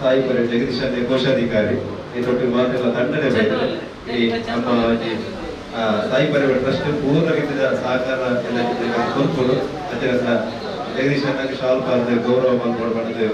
ಸಾಯಿ ಪರಿ ಜಗದೀಶ್ ಕೋಶಾಧಿಕಾರಿ ಇದೊಟ್ಟು ಮಾತೆಲ್ಲ ತಂಡನೆ ಬೈದರು ಈ ನಮ್ಮ ಸಾಯಿ ಪರಿವಾರ ಟ್ರಸ್ಟ್ ಪೂರ್ಣ ರೀತಿಯ ಸಹಕಾರ ಎಲ್ಲ ಕೊಡ್ಕೊಂಡು ಅದರ ಜಗದೀಶ್ ಶಾಲ್ ಪಾರ್ದು ಗೌರವ ಮಾಡ್ಕೊಡ್ಬಾರ್ದು